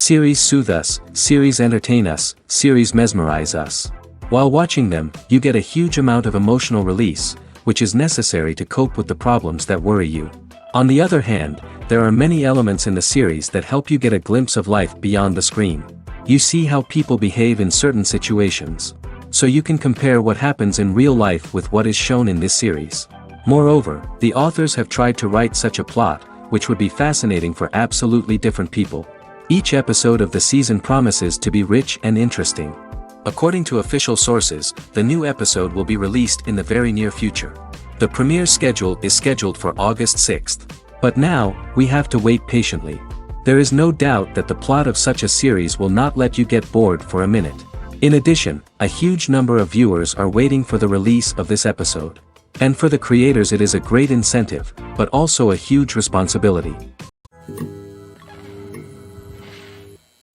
Series soothe us, series entertain us, series mesmerize us. While watching them, you get a huge amount of emotional release, which is necessary to cope with the problems that worry you. On the other hand, there are many elements in the series that help you get a glimpse of life beyond the screen. You see how people behave in certain situations. So you can compare what happens in real life with what is shown in this series. Moreover, the authors have tried to write such a plot, which would be fascinating for absolutely different people. Each episode of the season promises to be rich and interesting. According to official sources, the new episode will be released in the very near future. The premiere schedule is scheduled for August 6th. But now, we have to wait patiently. There is no doubt that the plot of such a series will not let you get bored for a minute. In addition, a huge number of viewers are waiting for the release of this episode. And for the creators it is a great incentive, but also a huge responsibility.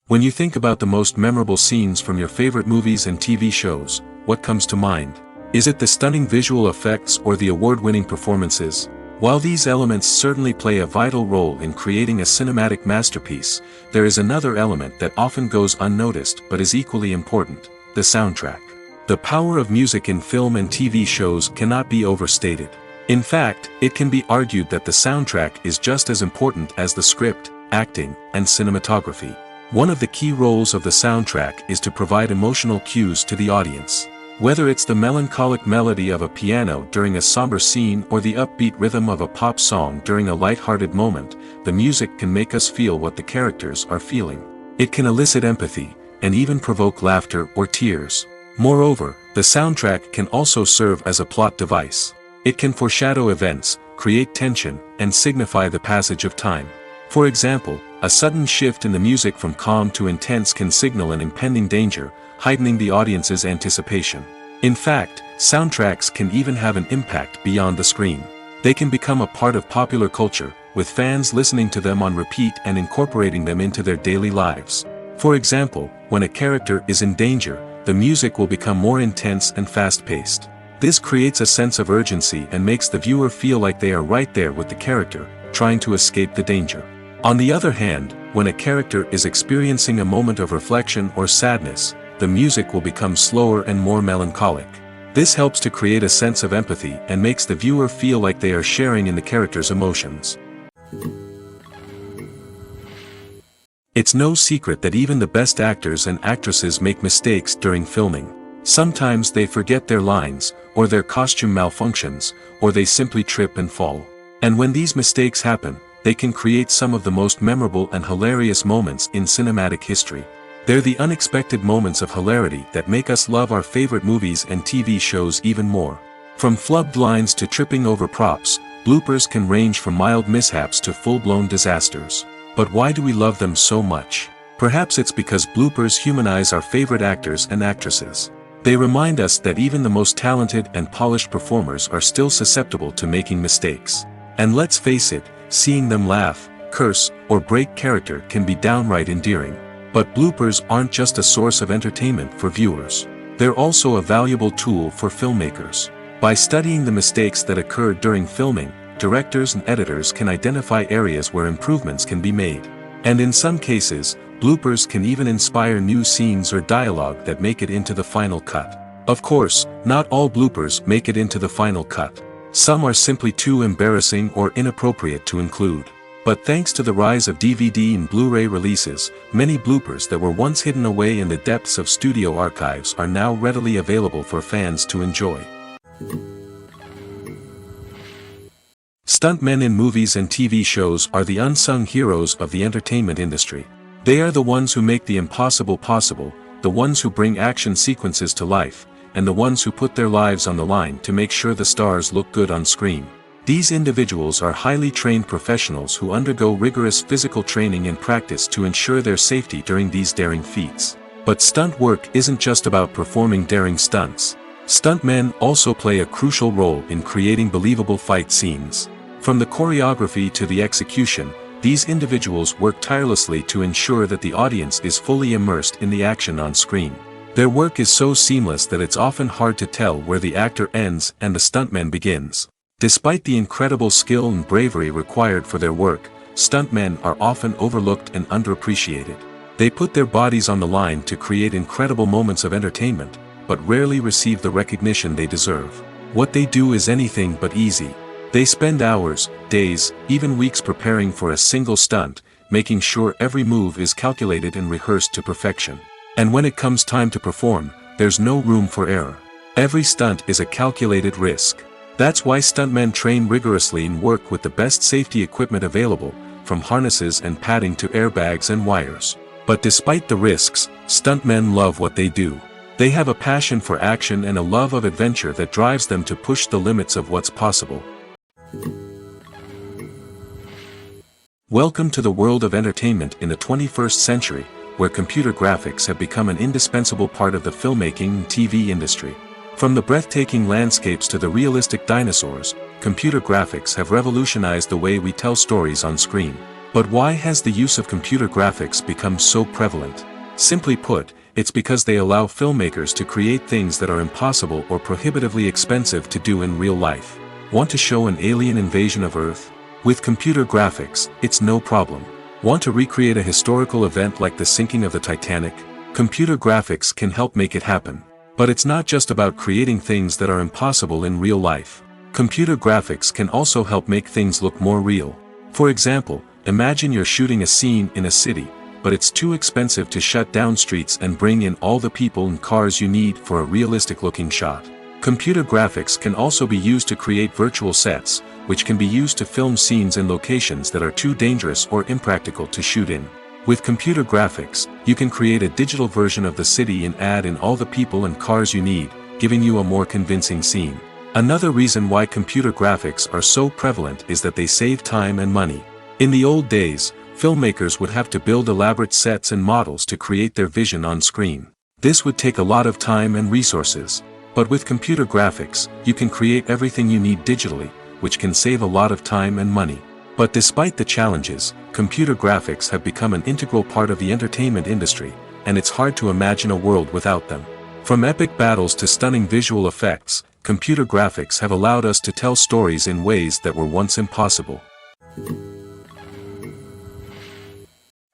When you think about the most memorable scenes from your favorite movies and TV shows, what comes to mind? Is it the stunning visual effects or the award-winning performances? While these elements certainly play a vital role in creating a cinematic masterpiece, there is another element that often goes unnoticed but is equally important: the soundtrack. The power of music in film and TV shows cannot be overstated. In fact, it can be argued that the soundtrack is just as important as the script, acting, and cinematography. One of the key roles of the soundtrack is to provide emotional cues to the audience. Whether it's the melancholic melody of a piano during a somber scene or the upbeat rhythm of a pop song during a light-hearted moment, the music can make us feel what the characters are feeling. It can elicit empathy, and even provoke laughter or tears. Moreover, the soundtrack can also serve as a plot device. It can foreshadow events, create tension, and signify the passage of time. For example, a sudden shift in the music from calm to intense can signal an impending danger, heightening the audience's anticipation. In fact, soundtracks can even have an impact beyond the screen. They can become a part of popular culture, with fans listening to them on repeat and incorporating them into their daily lives. For example, when a character is in danger, the music will become more intense and fast-paced. This creates a sense of urgency and makes the viewer feel like they are right there with the character, trying to escape the danger. On the other hand, when a character is experiencing a moment of reflection or sadness, the music will become slower and more melancholic. This helps to create a sense of empathy and makes the viewer feel like they are sharing in the character's emotions. It's no secret that even the best actors and actresses make mistakes during filming. Sometimes they forget their lines, or their costume malfunctions, or they simply trip and fall. And when these mistakes happen, they can create some of the most memorable and hilarious moments in cinematic history. They're the unexpected moments of hilarity that make us love our favorite movies and TV shows even more. From flubbed lines to tripping over props, bloopers can range from mild mishaps to full-blown disasters. But why do we love them so much? Perhaps it's because bloopers humanize our favorite actors and actresses. They remind us that even the most talented and polished performers are still susceptible to making mistakes. And let's face it, seeing them laugh, curse, or break character can be downright endearing. But bloopers aren't just a source of entertainment for viewers. They're also a valuable tool for filmmakers. By studying the mistakes that occurred during filming, directors and editors can identify areas where improvements can be made. And in some cases, bloopers can even inspire new scenes or dialogue that make it into the final cut. Of course, not all bloopers make it into the final cut. Some are simply too embarrassing or inappropriate to include. But thanks to the rise of DVD and Blu-ray releases, many bloopers that were once hidden away in the depths of studio archives are now readily available for fans to enjoy. Stuntmen in movies and TV shows are the unsung heroes of the entertainment industry. They are the ones who make the impossible possible, the ones who bring action sequences to life, and the ones who put their lives on the line to make sure the stars look good on screen. These individuals are highly trained professionals who undergo rigorous physical training and practice to ensure their safety during these daring feats. But stunt work isn't just about performing daring stunts. Stuntmen also play a crucial role in creating believable fight scenes. From the choreography to the execution, these individuals work tirelessly to ensure that the audience is fully immersed in the action on screen. Their work is so seamless that it's often hard to tell where the actor ends and the stuntman begins. Despite the incredible skill and bravery required for their work, stuntmen are often overlooked and underappreciated. They put their bodies on the line to create incredible moments of entertainment, but rarely receive the recognition they deserve. What they do is anything but easy. They spend hours, days, even weeks preparing for a single stunt, making sure every move is calculated and rehearsed to perfection. And when it comes time to perform, there's no room for error. Every stunt is a calculated risk. That's why stuntmen train rigorously and work with the best safety equipment available, from harnesses and padding to airbags and wires. But despite the risks, stuntmen love what they do. They have a passion for action and a love of adventure that drives them to push the limits of what's possible. Welcome to the world of entertainment in the 21st century, where computer graphics have become an indispensable part of the filmmaking and TV industry. From the breathtaking landscapes to the realistic dinosaurs, computer graphics have revolutionized the way we tell stories on screen. But why has the use of computer graphics become so prevalent? Simply put, it's because they allow filmmakers to create things that are impossible or prohibitively expensive to do in real life. Want to show an alien invasion of Earth? With computer graphics, it's no problem. Want to recreate a historical event like the sinking of the Titanic? Computer graphics can help make it happen. But it's not just about creating things that are impossible in real life. Computer graphics can also help make things look more real. For example, imagine you're shooting a scene in a city, but it's too expensive to shut down streets and bring in all the people and cars you need for a realistic-looking shot. Computer graphics can also be used to create virtual sets, which can be used to film scenes in locations that are too dangerous or impractical to shoot in. With computer graphics, you can create a digital version of the city and add in all the people and cars you need, giving you a more convincing scene. Another reason why computer graphics are so prevalent is that they save time and money. In the old days, filmmakers would have to build elaborate sets and models to create their vision on screen. This would take a lot of time and resources. But with computer graphics, you can create everything you need digitally, which can save a lot of time and money. But despite the challenges, computer graphics have become an integral part of the entertainment industry, and it's hard to imagine a world without them. From epic battles to stunning visual effects, computer graphics have allowed us to tell stories in ways that were once impossible.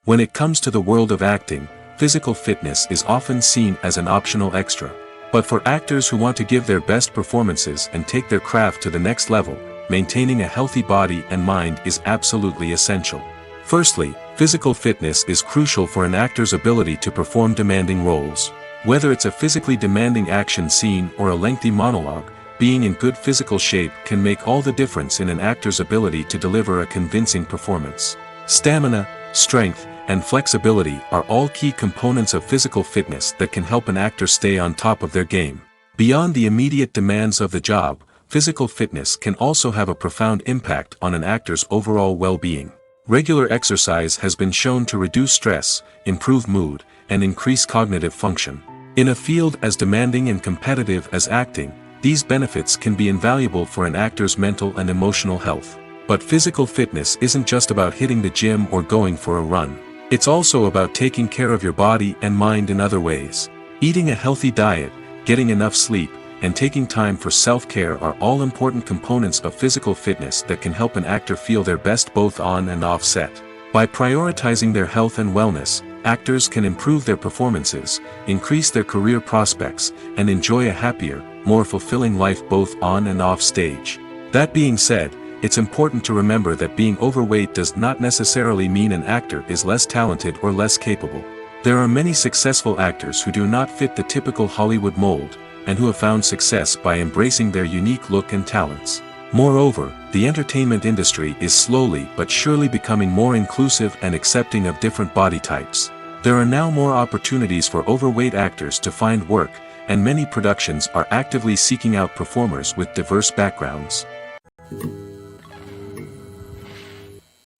When it comes to the world of acting, physical fitness is often seen as an optional extra. But for actors who want to give their best performances and take their craft to the next level, maintaining a healthy body and mind is absolutely essential. Firstly, physical fitness is crucial for an actor's ability to perform demanding roles. Whether it's a physically demanding action scene or a lengthy monologue, being in good physical shape can make all the difference in an actor's ability to deliver a convincing performance. Stamina, strength, and flexibility are all key components of physical fitness that can help an actor stay on top of their game. Beyond the immediate demands of the job, physical fitness can also have a profound impact on an actor's overall well-being. Regular exercise has been shown to reduce stress, improve mood, and increase cognitive function. In a field as demanding and competitive as acting, these benefits can be invaluable for an actor's mental and emotional health. But physical fitness isn't just about hitting the gym or going for a run. It's also about taking care of your body and mind in other ways. Eating a healthy diet, getting enough sleep, and taking time for self-care are all important components of physical fitness that can help an actor feel their best both on and off set. By prioritizing their health and wellness, actors can improve their performances, increase their career prospects, and enjoy a happier, more fulfilling life both on and off stage. That being said, it's important to remember that being overweight does not necessarily mean an actor is less talented or less capable. There are many successful actors who do not fit the typical Hollywood mold, and who have found success by embracing their unique look and talents. Moreover, the entertainment industry is slowly but surely becoming more inclusive and accepting of different body types. There are now more opportunities for overweight actors to find work, and many productions are actively seeking out performers with diverse backgrounds.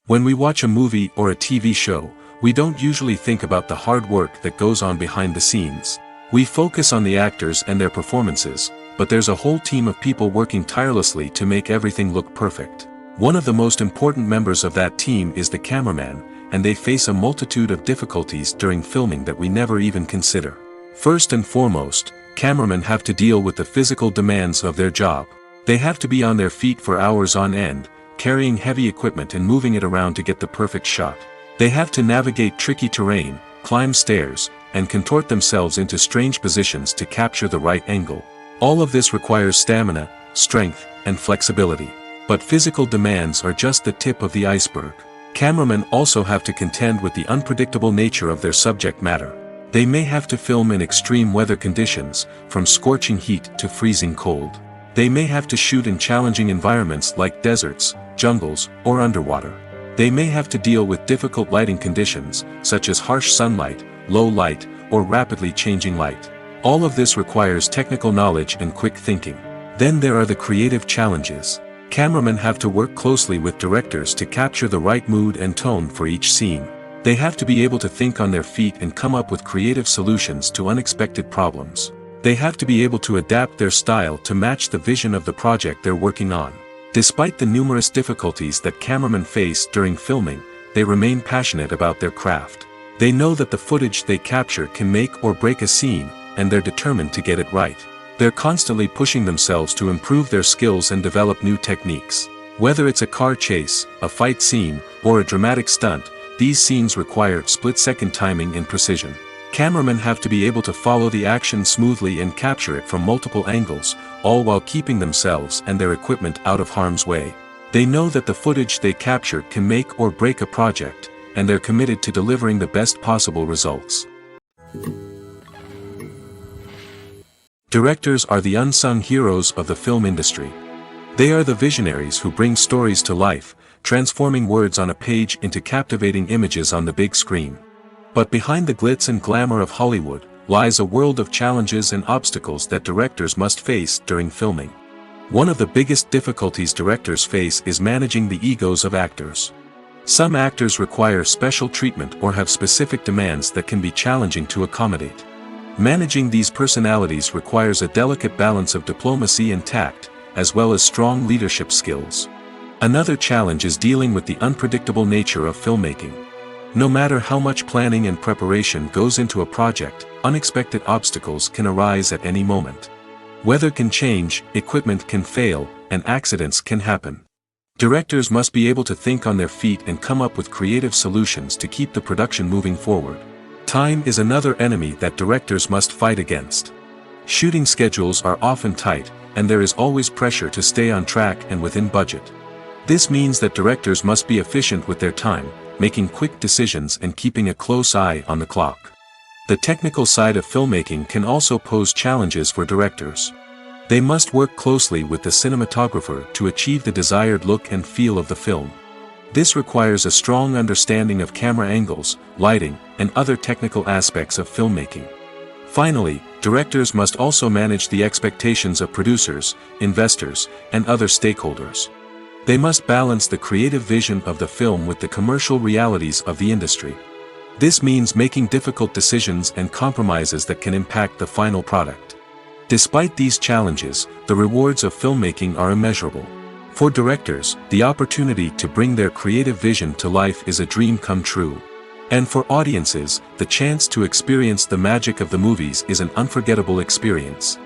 When we watch a movie or a TV show, we don't usually think about the hard work that goes on behind the scenes. We focus on the actors and their performances, but there's a whole team of people working tirelessly to make everything look perfect. One of the most important members of that team is the cameraman, and they face a multitude of difficulties during filming that we never even consider. First and foremost, cameramen have to deal with the physical demands of their job. They have to be on their feet for hours on end, carrying heavy equipment and moving it around to get the perfect shot. They have to navigate tricky terrain, climb stairs, and contort themselves into strange positions to capture the right angle. All of this requires stamina, strength, and flexibility. But physical demands are just the tip of the iceberg. Cameramen also have to contend with the unpredictable nature of their subject matter. They may have to film in extreme weather conditions, from scorching heat to freezing cold. They may have to shoot in challenging environments like deserts, jungles, or underwater. They may have to deal with difficult lighting conditions, such as harsh sunlight, low light, or rapidly changing light. All of this requires technical knowledge and quick thinking. Then there are the creative challenges. Cameramen have to work closely with directors to capture the right mood and tone for each scene. They have to be able to think on their feet and come up with creative solutions to unexpected problems. They have to be able to adapt their style to match the vision of the project they're working on. Despite the numerous difficulties that cameramen face during filming, they remain passionate about their craft. They know that the footage they capture can make or break a scene, and they're determined to get it right. They're constantly pushing themselves to improve their skills and develop new techniques. Whether it's a car chase, a fight scene, or a dramatic stunt, these scenes require split-second timing and precision. Cameramen have to be able to follow the action smoothly and capture it from multiple angles, all while keeping themselves and their equipment out of harm's way. They know that the footage they capture can make or break a project, and they're committed to delivering the best possible results. Directors are the unsung heroes of the film industry. They are the visionaries who bring stories to life, transforming words on a page into captivating images on the big screen. But behind the glitz and glamour of Hollywood, lies a world of challenges and obstacles that directors must face during filming. One of the biggest difficulties directors face is managing the egos of actors. Some actors require special treatment or have specific demands that can be challenging to accommodate. Managing these personalities requires a delicate balance of diplomacy and tact, as well as strong leadership skills. Another challenge is dealing with the unpredictable nature of filmmaking. No matter how much planning and preparation goes into a project, unexpected obstacles can arise at any moment. Weather can change, equipment can fail, and accidents can happen. Directors must be able to think on their feet and come up with creative solutions to keep the production moving forward. Time is another enemy that directors must fight against. Shooting schedules are often tight, and there is always pressure to stay on track and within budget. This means that directors must be efficient with their time, making quick decisions and keeping a close eye on the clock. The technical side of filmmaking can also pose challenges for directors. They must work closely with the cinematographer to achieve the desired look and feel of the film. This requires a strong understanding of camera angles, lighting, and other technical aspects of filmmaking. Finally, directors must also manage the expectations of producers, investors, and other stakeholders. They must balance the creative vision of the film with the commercial realities of the industry. This means making difficult decisions and compromises that can impact the final product. Despite these challenges, the rewards of filmmaking are immeasurable. For directors, the opportunity to bring their creative vision to life is a dream come true. And for audiences, the chance to experience the magic of the movies is an unforgettable experience.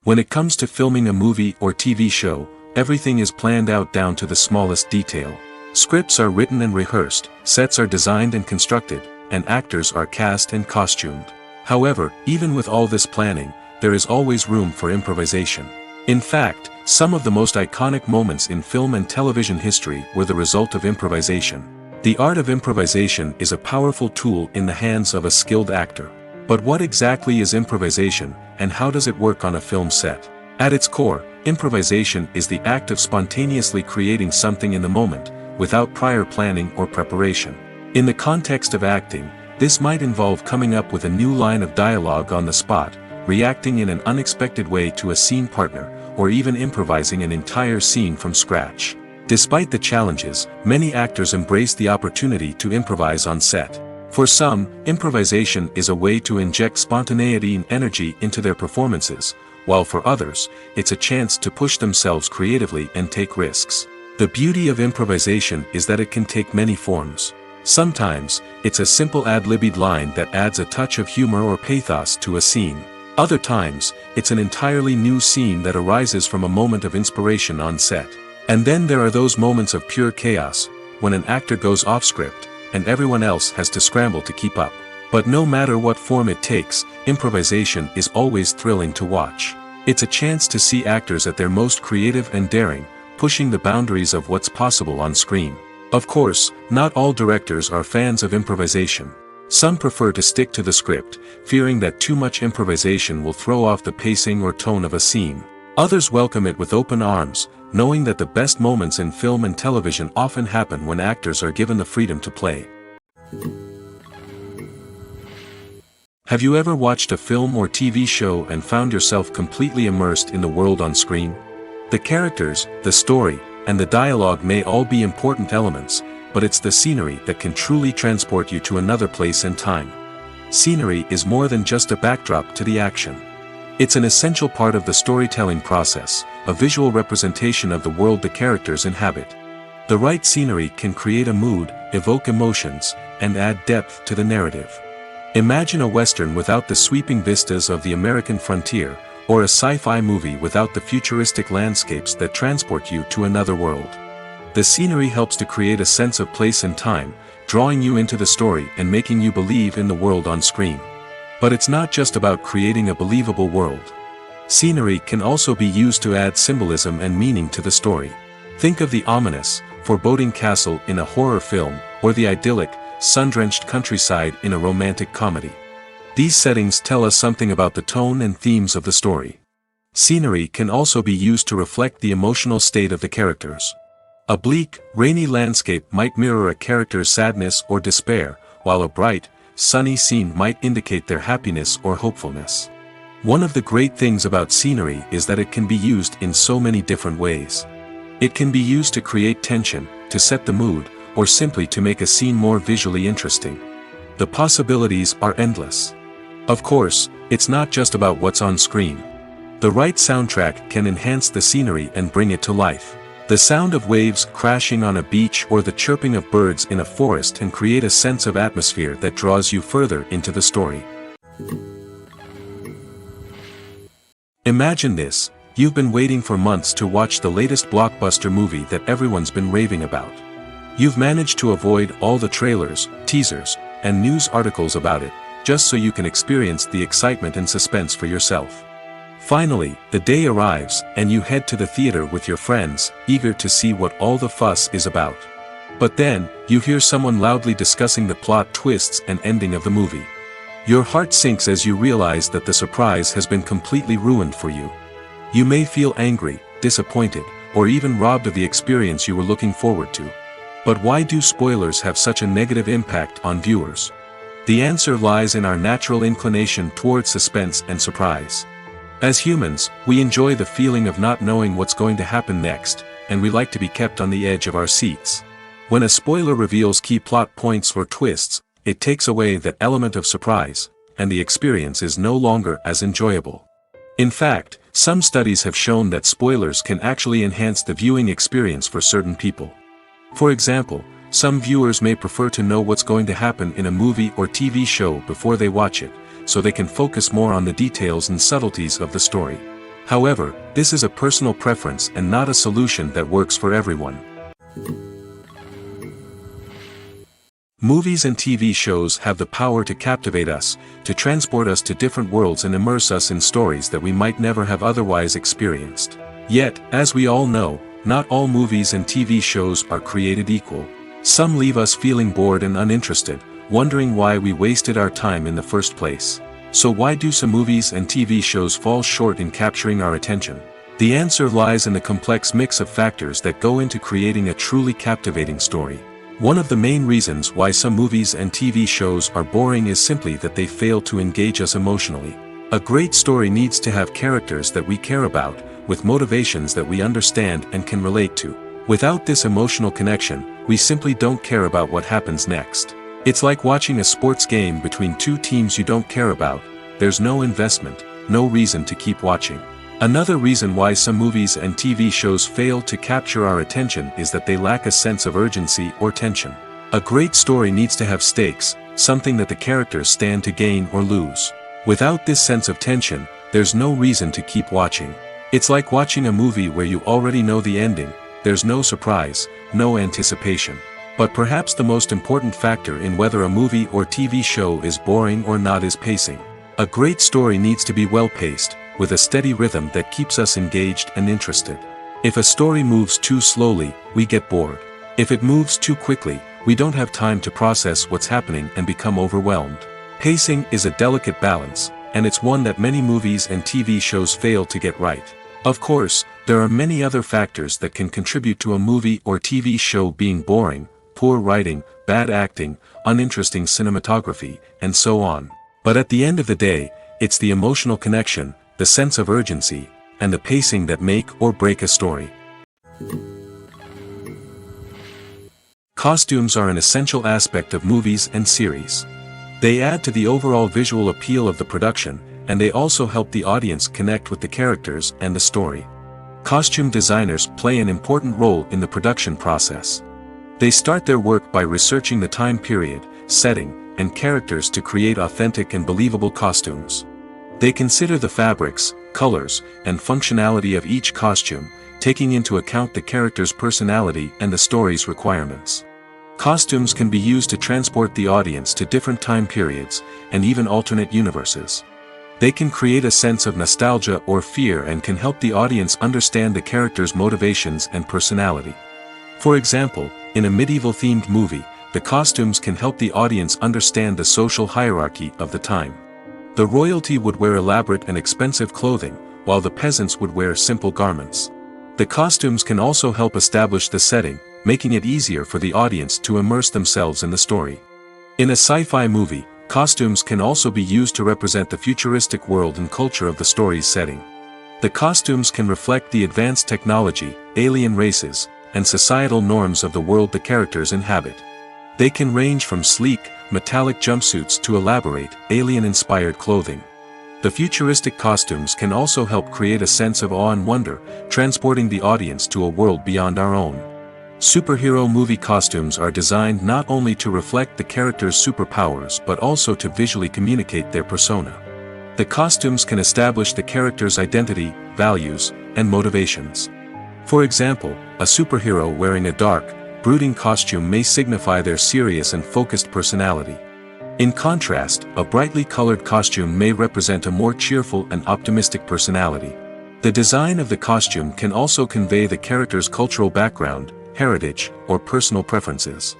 When it comes to filming a movie or TV show, everything is planned out down to the smallest detail. Scripts are written and rehearsed, sets are designed and constructed, and actors are cast and costumed. However, even with all this planning, there is always room for improvisation. In fact, some of the most iconic moments in film and television history were the result of improvisation. The art of improvisation is a powerful tool in the hands of a skilled actor. But what exactly is improvisation, and how does it work on a film set? At its core, improvisation is the act of spontaneously creating something in the moment, without prior planning or preparation. In the context of acting, this might involve coming up with a new line of dialogue on the spot, reacting in an unexpected way to a scene partner, or even improvising an entire scene from scratch. Despite the challenges, many actors embrace the opportunity to improvise on set. For some, improvisation is a way to inject spontaneity and energy into their performances, while for others, it's a chance to push themselves creatively and take risks. The beauty of improvisation is that it can take many forms. Sometimes, it's a simple ad-libbed line that adds a touch of humor or pathos to a scene. Other times, it's an entirely new scene that arises from a moment of inspiration on set. And then there are those moments of pure chaos, when an actor goes off script, and everyone else has to scramble to keep up. But no matter what form it takes, improvisation is always thrilling to watch. It's a chance to see actors at their most creative and daring, pushing the boundaries of what's possible on screen. Of course, not all directors are fans of improvisation. Some prefer to stick to the script, fearing that too much improvisation will throw off the pacing or tone of a scene. Others welcome it with open arms, knowing that the best moments in film and television often happen when actors are given the freedom to play. Have you ever watched a film or TV show and found yourself completely immersed in the world on screen? The characters, the story, and the dialogue may all be important elements, but it's the scenery that can truly transport you to another place and time. Scenery is more than just a backdrop to the action. It's an essential part of the storytelling process, a visual representation of the world the characters inhabit. The right scenery can create a mood, evoke emotions, and add depth to the narrative. Imagine a Western without the sweeping vistas of the American frontier, or a sci-fi movie without the futuristic landscapes that transport you to another world. The scenery helps to create a sense of place and time, drawing you into the story and making you believe in the world on screen. But it's not just about creating a believable world. Scenery can also be used to add symbolism and meaning to the story. Think of the ominous, foreboding castle in a horror film, or the idyllic, sun-drenched countryside in a romantic comedy. These settings tell us something about the tone and themes of the story. Scenery can also be used to reflect the emotional state of the characters. A bleak, rainy landscape might mirror a character's sadness or despair, while a bright, sunny scene might indicate their happiness or hopefulness. One of the great things about scenery is that it can be used in so many different ways. It can be used to create tension, to set the mood, or simply to make a scene more visually interesting. The possibilities are endless. Of course, it's not just about what's on screen. The right soundtrack can enhance the scenery and bring it to life. The sound of waves crashing on a beach or the chirping of birds in a forest can create a sense of atmosphere that draws you further into the story. Imagine this: you've been waiting for months to watch the latest blockbuster movie that everyone's been raving about. You've managed to avoid all the trailers, teasers, and news articles about it, just so you can experience the excitement and suspense for yourself. Finally, the day arrives, and you head to the theater with your friends, eager to see what all the fuss is about. But then, you hear someone loudly discussing the plot twists and ending of the movie. Your heart sinks as you realize that the surprise has been completely ruined for you. You may feel angry, disappointed, or even robbed of the experience you were looking forward to. But why do spoilers have such a negative impact on viewers? The answer lies in our natural inclination towards suspense and surprise. As humans, we enjoy the feeling of not knowing what's going to happen next, and we like to be kept on the edge of our seats. When a spoiler reveals key plot points or twists, it takes away that element of surprise, and the experience is no longer as enjoyable. In fact, some studies have shown that spoilers can actually enhance the viewing experience for certain people. For example, some viewers may prefer to know what's going to happen in a movie or TV show before they watch it, so they can focus more on the details and subtleties of the story. However, this is a personal preference and not a solution that works for everyone. Movies and TV shows have the power to captivate us, to transport us to different worlds and immerse us in stories that we might never have otherwise experienced. Yet, as we all know, not all movies and TV shows are created equal. Some leave us feeling bored and uninterested, wondering why we wasted our time in the first place. So why do some movies and TV shows fall short in capturing our attention? The answer lies in the complex mix of factors that go into creating a truly captivating story. One of the main reasons why some movies and TV shows are boring is simply that they fail to engage us emotionally. A great story needs to have characters that we care about, with motivations that we understand and can relate to. Without this emotional connection, we simply don't care about what happens next. It's like watching a sports game between two teams you don't care about. There's no investment, no reason to keep watching. Another reason why some movies and TV shows fail to capture our attention is that they lack a sense of urgency or tension. A great story needs to have stakes, something that the characters stand to gain or lose. Without this sense of tension, there's no reason to keep watching. It's like watching a movie where you already know the ending. There's no surprise, no anticipation. But perhaps the most important factor in whether a movie or TV show is boring or not is pacing. A great story needs to be well-paced, with a steady rhythm that keeps us engaged and interested. If a story moves too slowly, we get bored. If it moves too quickly, we don't have time to process what's happening and become overwhelmed. Pacing is a delicate balance, and it's one that many movies and TV shows fail to get right. Of course, there are many other factors that can contribute to a movie or TV show being boring: poor writing, bad acting, uninteresting cinematography, and so on. But at the end of the day, it's the emotional connection, the sense of urgency, and the pacing that make or break a story. Costumes are an essential aspect of movies and series. They add to the overall visual appeal of the production, and they also help the audience connect with the characters and the story. Costume designers play an important role in the production process. They start their work by researching the time period, setting, and characters to create authentic and believable costumes. They consider the fabrics, colors, and functionality of each costume, taking into account the character's personality and the story's requirements. Costumes can be used to transport the audience to different time periods, and even alternate universes. They can create a sense of nostalgia or fear and can help the audience understand the character's motivations and personality. For example, in a medieval-themed movie, the costumes can help the audience understand the social hierarchy of the time. The royalty would wear elaborate and expensive clothing, while the peasants would wear simple garments. The costumes can also help establish the setting, making it easier for the audience to immerse themselves in the story. In a sci-fi movie, costumes can also be used to represent the futuristic world and culture of the story's setting. The costumes can reflect the advanced technology, alien races, and societal norms of the world the characters inhabit. They can range from sleek, metallic jumpsuits to elaborate, alien-inspired clothing. The futuristic costumes can also help create a sense of awe and wonder, transporting the audience to a world beyond our own. Superhero movie costumes are designed not only to reflect the character's superpowers but also to visually communicate their persona. The costumes can establish the character's identity, values, and motivations. For example, a superhero wearing a dark, brooding costume may signify their serious and focused personality. In contrast, a brightly colored costume may represent a more cheerful and optimistic personality. The design of the costume can also convey the character's cultural background, heritage, or personal preferences.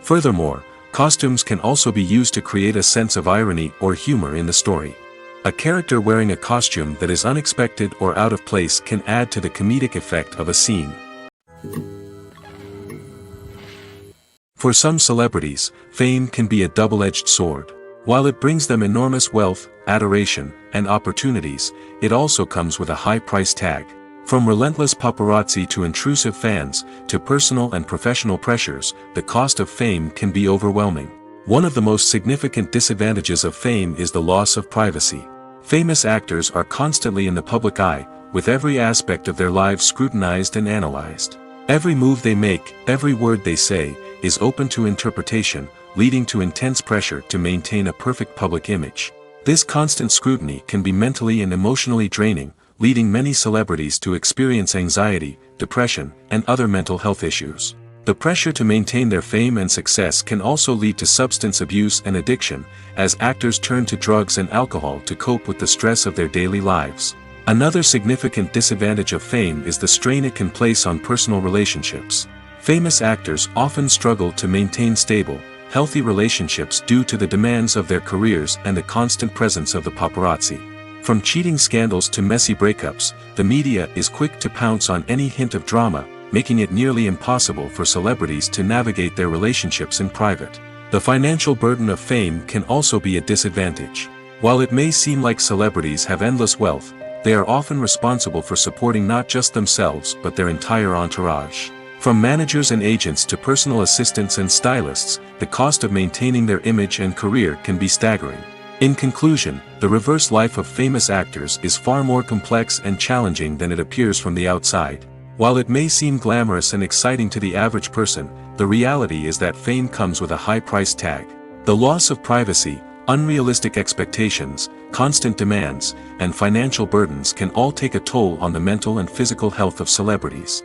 Furthermore, costumes can also be used to create a sense of irony or humor in the story. A character wearing a costume that is unexpected or out of place can add to the comedic effect of a scene. For some celebrities, fame can be a double-edged sword. While it brings them enormous wealth, adoration, and opportunities, it also comes with a high price tag. From relentless paparazzi to intrusive fans, to personal and professional pressures, the cost of fame can be overwhelming. One of the most significant disadvantages of fame is the loss of privacy. Famous actors are constantly in the public eye, with every aspect of their lives scrutinized and analyzed. Every move they make, every word they say, is open to interpretation, leading to intense pressure to maintain a perfect public image. This constant scrutiny can be mentally and emotionally draining, leading many celebrities to experience anxiety, depression, and other mental health issues. The pressure to maintain their fame and success can also lead to substance abuse and addiction, as actors turn to drugs and alcohol to cope with the stress of their daily lives. Another significant disadvantage of fame is the strain it can place on personal relationships. Famous actors often struggle to maintain stable, healthy relationships due to the demands of their careers and the constant presence of the paparazzi. From cheating scandals to messy breakups, the media is quick to pounce on any hint of drama, making it nearly impossible for celebrities to navigate their relationships in private. The financial burden of fame can also be a disadvantage. While it may seem like celebrities have endless wealth, they are often responsible for supporting not just themselves but their entire entourage. From managers and agents to personal assistants and stylists, the cost of maintaining their image and career can be staggering. In conclusion, the reverse life of famous actors is far more complex and challenging than it appears from the outside. While it may seem glamorous and exciting to the average person, the reality is that fame comes with a high price tag. The loss of privacy, unrealistic expectations, constant demands, and financial burdens can all take a toll on the mental and physical health of celebrities.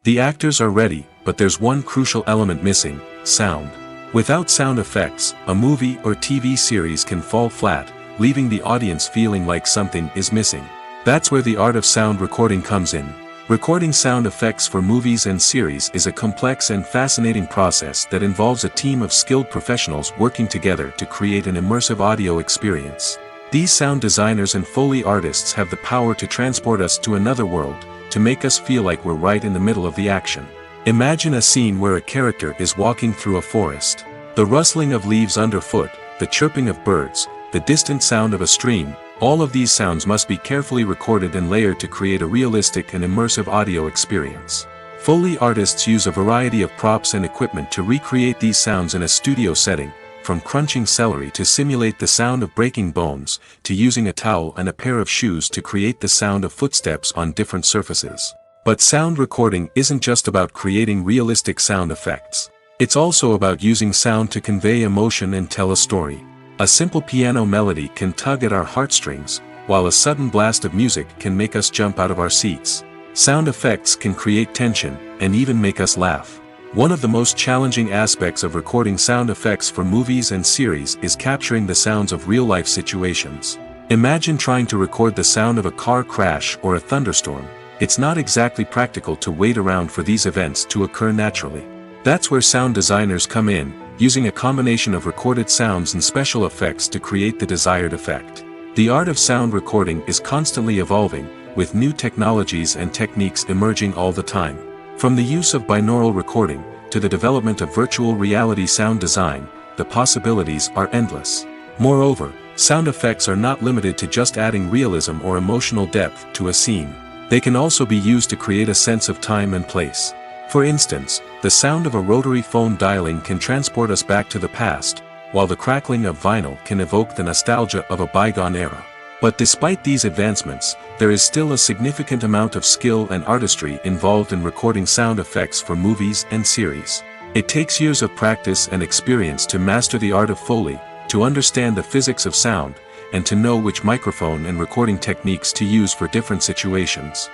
The actors are ready, but there's one crucial element missing: sound. Without sound effects, a movie or TV series can fall flat, leaving the audience feeling like something is missing. That's where the art of sound recording comes in. Recording sound effects for movies and series is a complex and fascinating process that involves a team of skilled professionals working together to create an immersive audio experience. These sound designers and Foley artists have the power to transport us to another world, to make us feel like we're right in the middle of the action. Imagine a scene where a character is walking through a forest. The rustling of leaves underfoot, the chirping of birds, the distant sound of a stream, all of these sounds must be carefully recorded and layered to create a realistic and immersive audio experience. Foley artists use a variety of props and equipment to recreate these sounds in a studio setting, from crunching celery to simulate the sound of breaking bones, to using a towel and a pair of shoes to create the sound of footsteps on different surfaces. But sound recording isn't just about creating realistic sound effects. It's also about using sound to convey emotion and tell a story. A simple piano melody can tug at our heartstrings, while a sudden blast of music can make us jump out of our seats. Sound effects can create tension, and even make us laugh. One of the most challenging aspects of recording sound effects for movies and series is capturing the sounds of real-life situations. Imagine trying to record the sound of a car crash or a thunderstorm. It's not exactly practical to wait around for these events to occur naturally. That's where sound designers come in, using a combination of recorded sounds and special effects to create the desired effect. The art of sound recording is constantly evolving, with new technologies and techniques emerging all the time. From the use of binaural recording, to the development of virtual reality sound design, the possibilities are endless. Moreover, sound effects are not limited to just adding realism or emotional depth to a scene. They can also be used to create a sense of time and place. For instance, the sound of a rotary phone dialing can transport us back to the past, while the crackling of vinyl can evoke the nostalgia of a bygone era. But despite these advancements, there is still a significant amount of skill and artistry involved in recording sound effects for movies and series. It takes years of practice and experience to master the art of Foley, to understand the physics of sound, and to know which microphone and recording techniques to use for different situations.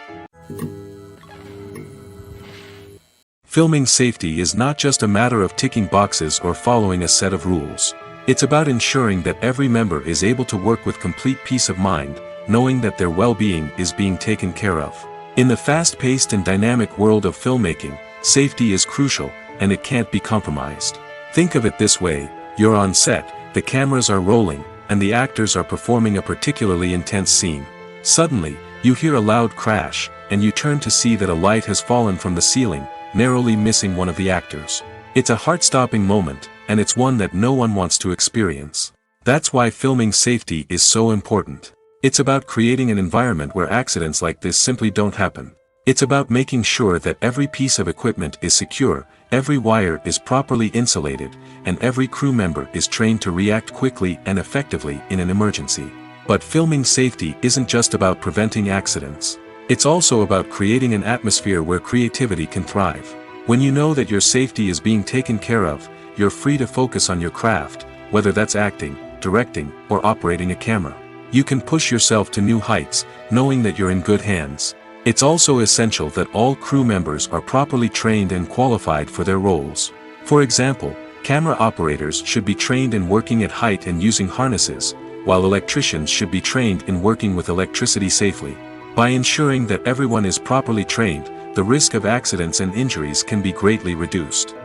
Filming safety is not just a matter of ticking boxes or following a set of rules. It's about ensuring that every member is able to work with complete peace of mind, knowing that their well-being is being taken care of. In the fast-paced and dynamic world of filmmaking, safety is crucial, and it can't be compromised. Think of it this way: you're on set, the cameras are rolling, and the actors are performing a particularly intense scene. Suddenly, you hear a loud crash, and you turn to see that a light has fallen from the ceiling, narrowly missing one of the actors. It's a heart-stopping moment, and it's one that no one wants to experience. That's why filming safety is so important. It's about creating an environment where accidents like this simply don't happen. It's about making sure that every piece of equipment is secure, every wire is properly insulated, and every crew member is trained to react quickly and effectively in an emergency. But filming safety isn't just about preventing accidents. It's also about creating an atmosphere where creativity can thrive. When you know that your safety is being taken care of, you're free to focus on your craft, whether that's acting, directing, or operating a camera. You can push yourself to new heights, knowing that you're in good hands. It's also essential that all crew members are properly trained and qualified for their roles. For example, camera operators should be trained in working at height and using harnesses, while electricians should be trained in working with electricity safely. By ensuring that everyone is properly trained, the risk of accidents and injuries can be greatly reduced.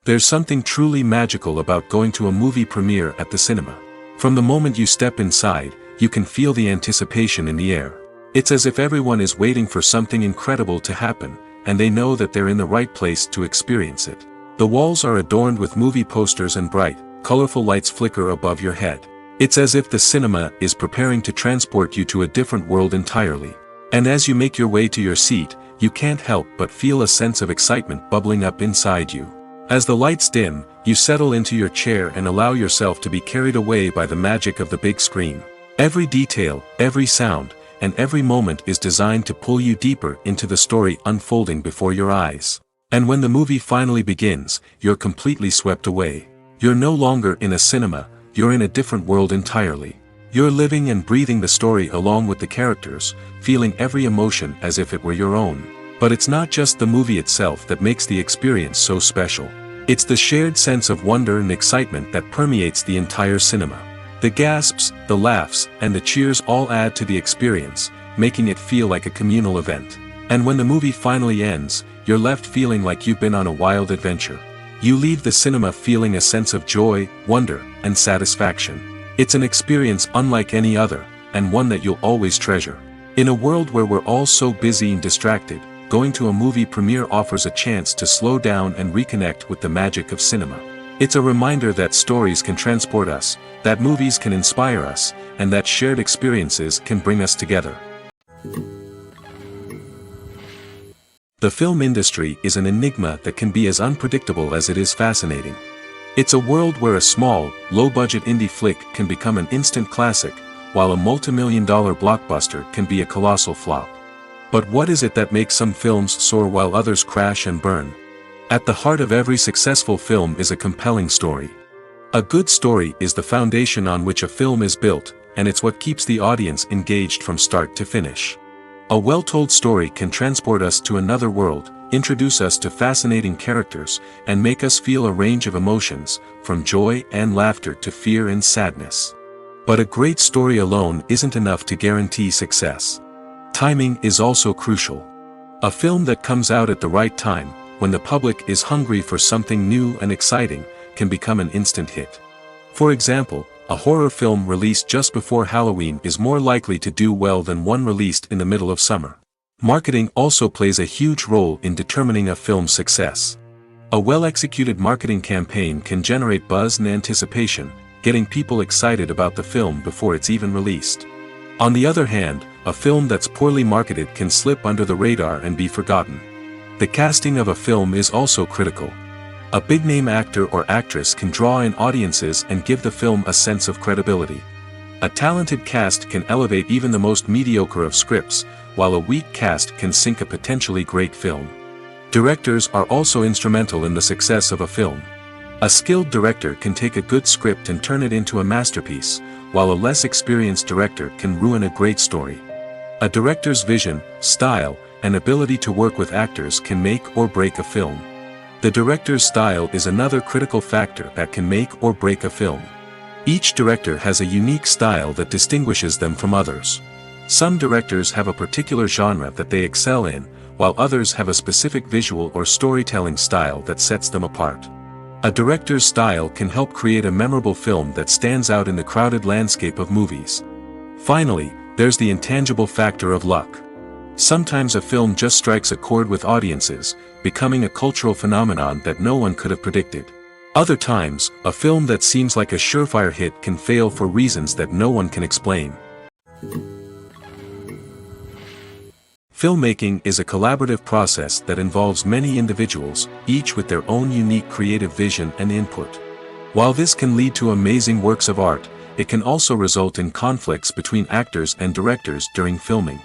There's something truly magical about going to a movie premiere at the cinema. From the moment you step inside, you can feel the anticipation in the air. It's as if everyone is waiting for something incredible to happen, and they know that they're in the right place to experience it. The walls are adorned with movie posters and bright, colorful lights flicker above your head. It's as if the cinema is preparing to transport you to a different world entirely. And as you make your way to your seat, you can't help but feel a sense of excitement bubbling up inside you. As the lights dim, you settle into your chair and allow yourself to be carried away by the magic of the big screen. Every detail, every sound, and every moment is designed to pull you deeper into the story unfolding before your eyes. And when the movie finally begins, you're completely swept away. You're no longer in a cinema, you're in a different world entirely. You're living and breathing the story along with the characters, feeling every emotion as if it were your own. But it's not just the movie itself that makes the experience so special. It's the shared sense of wonder and excitement that permeates the entire cinema. The gasps, the laughs, and the cheers all add to the experience, making it feel like a communal event. And when the movie finally ends, you're left feeling like you've been on a wild adventure. You leave the cinema feeling a sense of joy, wonder, and satisfaction. It's an experience unlike any other, and one that you'll always treasure. In a world where we're all so busy and distracted, going to a movie premiere offers a chance to slow down and reconnect with the magic of cinema. It's a reminder that stories can transport us, that movies can inspire us, and that shared experiences can bring us together. The film industry is an enigma that can be as unpredictable as it is fascinating. It's a world where a small, low-budget indie flick can become an instant classic, while a multi-million-dollar blockbuster can be a colossal flop. But what is it that makes some films soar while others crash and burn? At the heart of every successful film is a compelling story. A good story is the foundation on which a film is built, and it's what keeps the audience engaged from start to finish. A well-told story can transport us to another world, introduce us to fascinating characters, and make us feel a range of emotions, from joy and laughter to fear and sadness. But a great story alone isn't enough to guarantee success. Timing is also crucial. A film that comes out at the right time, when the public is hungry for something new and exciting, can become an instant hit. For example, a horror film released just before Halloween is more likely to do well than one released in the middle of summer. Marketing also plays a huge role in determining a film's success. A well-executed marketing campaign can generate buzz and anticipation, getting people excited about the film before it's even released. On the other hand, a film that's poorly marketed can slip under the radar and be forgotten. The casting of a film is also critical. A big-name actor or actress can draw in audiences and give the film a sense of credibility. A talented cast can elevate even the most mediocre of scripts, while a weak cast can sink a potentially great film. Directors are also instrumental in the success of a film. A skilled director can take a good script and turn it into a masterpiece, while a less experienced director can ruin a great story. A director's vision, style, and ability to work with actors can make or break a film. The director's style is another critical factor that can make or break a film. Each director has a unique style that distinguishes them from others. Some directors have a particular genre that they excel in, while others have a specific visual or storytelling style that sets them apart. A director's style can help create a memorable film that stands out in the crowded landscape of movies. Finally, there's the intangible factor of luck. Sometimes a film just strikes a chord with audiences, becoming a cultural phenomenon that no one could have predicted. Other times, a film that seems like a surefire hit can fail for reasons that no one can explain. Filmmaking is a collaborative process that involves many individuals, each with their own unique creative vision and input. While this can lead to amazing works of art, it can also result in conflicts between actors and directors during filming.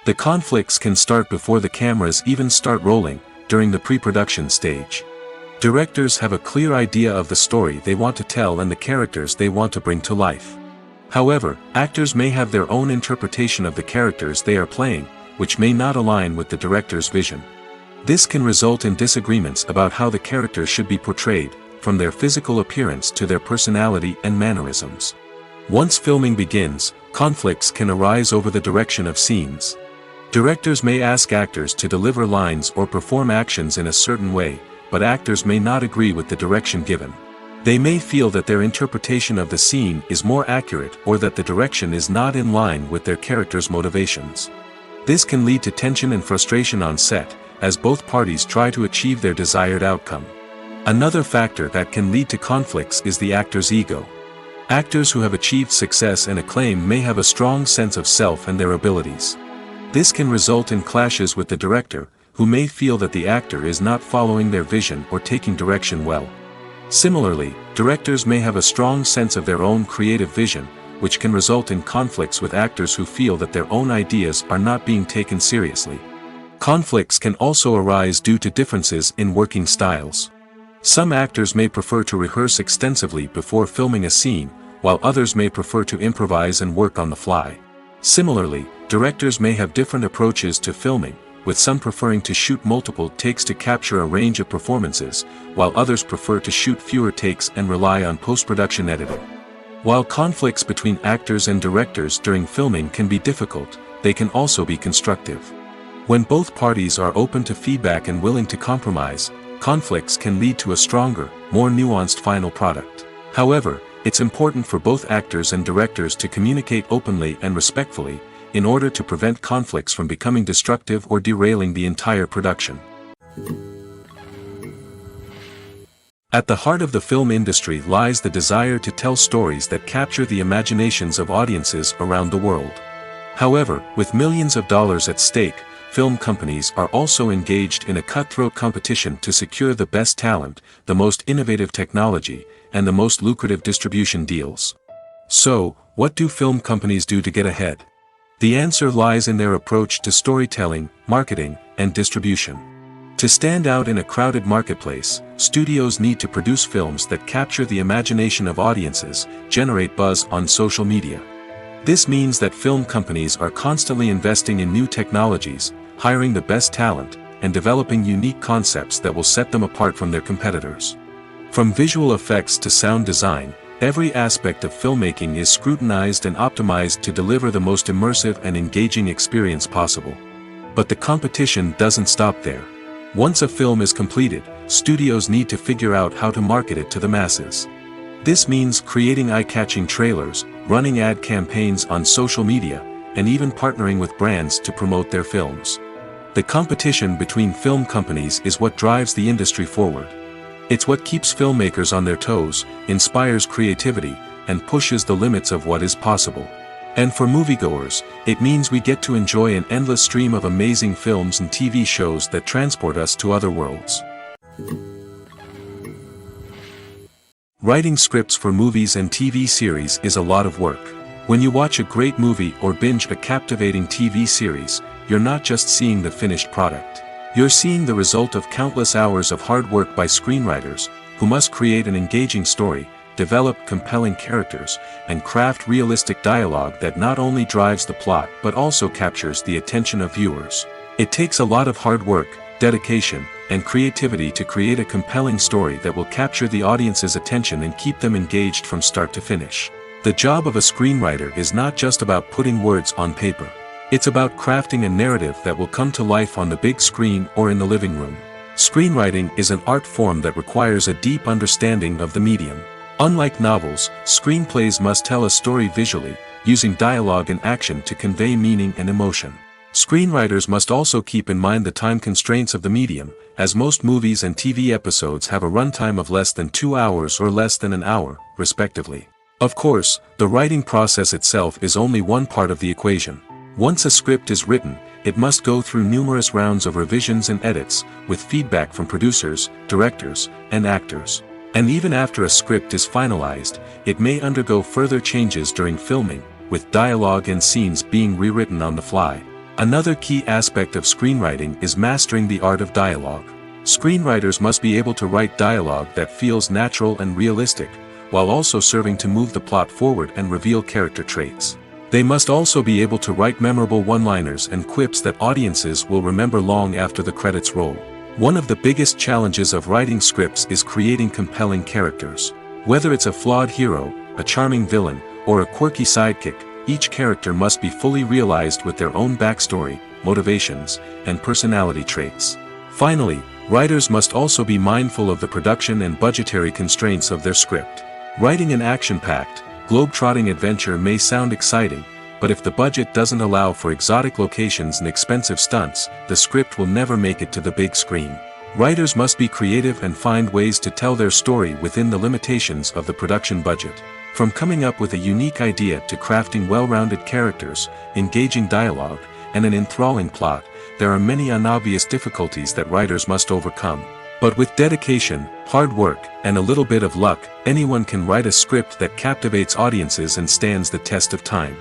The conflicts can start before the cameras even start rolling, during the pre-production stage. Directors have a clear idea of the story they want to tell and the characters they want to bring to life. However, actors may have their own interpretation of the characters they are playing, which may not align with the director's vision. This can result in disagreements about how the characters should be portrayed, from their physical appearance to their personality and mannerisms. Once filming begins, conflicts can arise over the direction of scenes. Directors may ask actors to deliver lines or perform actions in a certain way, but actors may not agree with the direction given. They may feel that their interpretation of the scene is more accurate or that the direction is not in line with their character's motivations. This can lead to tension and frustration on set, as both parties try to achieve their desired outcome. Another factor that can lead to conflicts is the actor's ego. Actors who have achieved success and acclaim may have a strong sense of self and their abilities. This can result in clashes with the director, who may feel that the actor is not following their vision or taking direction well. Similarly, directors may have a strong sense of their own creative vision, which can result in conflicts with actors who feel that their own ideas are not being taken seriously. Conflicts can also arise due to differences in working styles. Some actors may prefer to rehearse extensively before filming a scene, while others may prefer to improvise and work on the fly. Similarly, directors may have different approaches to filming, with some preferring to shoot multiple takes to capture a range of performances, while others prefer to shoot fewer takes and rely on post-production editing. While conflicts between actors and directors during filming can be difficult, they can also be constructive. When both parties are open to feedback and willing to compromise, conflicts can lead to a stronger, more nuanced final product. However, it's important for both actors and directors to communicate openly and respectfully, in order to prevent conflicts from becoming destructive or derailing the entire production. At the heart of the film industry lies the desire to tell stories that capture the imaginations of audiences around the world. However, with millions of dollars at stake, film companies are also engaged in a cutthroat competition to secure the best talent, the most innovative technology, and the most lucrative distribution deals. So, what do film companies do to get ahead? The answer lies in their approach to storytelling, marketing, and distribution. To stand out in a crowded marketplace, studios need to produce films that capture the imagination of audiences, generate buzz on social media. This means that film companies are constantly investing in new technologies, hiring the best talent, and developing unique concepts that will set them apart from their competitors. From visual effects to sound design, every aspect of filmmaking is scrutinized and optimized to deliver the most immersive and engaging experience possible. But the competition doesn't stop there. Once a film is completed, studios need to figure out how to market it to the masses. This means creating eye-catching trailers, running ad campaigns on social media, and even partnering with brands to promote their films. The competition between film companies is what drives the industry forward. It's what keeps filmmakers on their toes, inspires creativity, and pushes the limits of what is possible. And for moviegoers, it means we get to enjoy an endless stream of amazing films and TV shows that transport us to other worlds. Writing scripts for movies and TV series is a lot of work. When you watch a great movie or binge a captivating TV series, you're not just seeing the finished product. You're seeing the result of countless hours of hard work by screenwriters, who must create an engaging story, develop compelling characters, and craft realistic dialogue that not only drives the plot but also captures the attention of viewers. It takes a lot of hard work, dedication, and creativity to create a compelling story that will capture the audience's attention and keep them engaged from start to finish. The job of a screenwriter is not just about putting words on paper. It's about crafting a narrative that will come to life on the big screen or in the living room. Screenwriting is an art form that requires a deep understanding of the medium. Unlike novels, screenplays must tell a story visually, using dialogue and action to convey meaning and emotion. Screenwriters must also keep in mind the time constraints of the medium, as most movies and TV episodes have a runtime of less than 2 hours or less than an hour, respectively. Of course, the writing process itself is only one part of the equation. Once a script is written, it must go through numerous rounds of revisions and edits, with feedback from producers, directors, and actors. And even after a script is finalized, it may undergo further changes during filming, with dialogue and scenes being rewritten on the fly. Another key aspect of screenwriting is mastering the art of dialogue. Screenwriters must be able to write dialogue that feels natural and realistic, while also serving to move the plot forward and reveal character traits. They must also be able to write memorable one-liners and quips that audiences will remember long after the credits roll. One of the biggest challenges of writing scripts is creating compelling characters. Whether it's a flawed hero, a charming villain, or a quirky sidekick, each character must be fully realized with their own backstory, motivations, and personality traits. Finally, writers must also be mindful of the production and budgetary constraints of their script. Writing an action-packed, globe-trotting adventure may sound exciting, but if the budget doesn't allow for exotic locations and expensive stunts, the script will never make it to the big screen. Writers must be creative and find ways to tell their story within the limitations of the production budget. From coming up with a unique idea to crafting well-rounded characters, engaging dialogue, and an enthralling plot, there are many unobvious difficulties that writers must overcome. But with dedication, hard work, and a little bit of luck, anyone can write a script that captivates audiences and stands the test of time.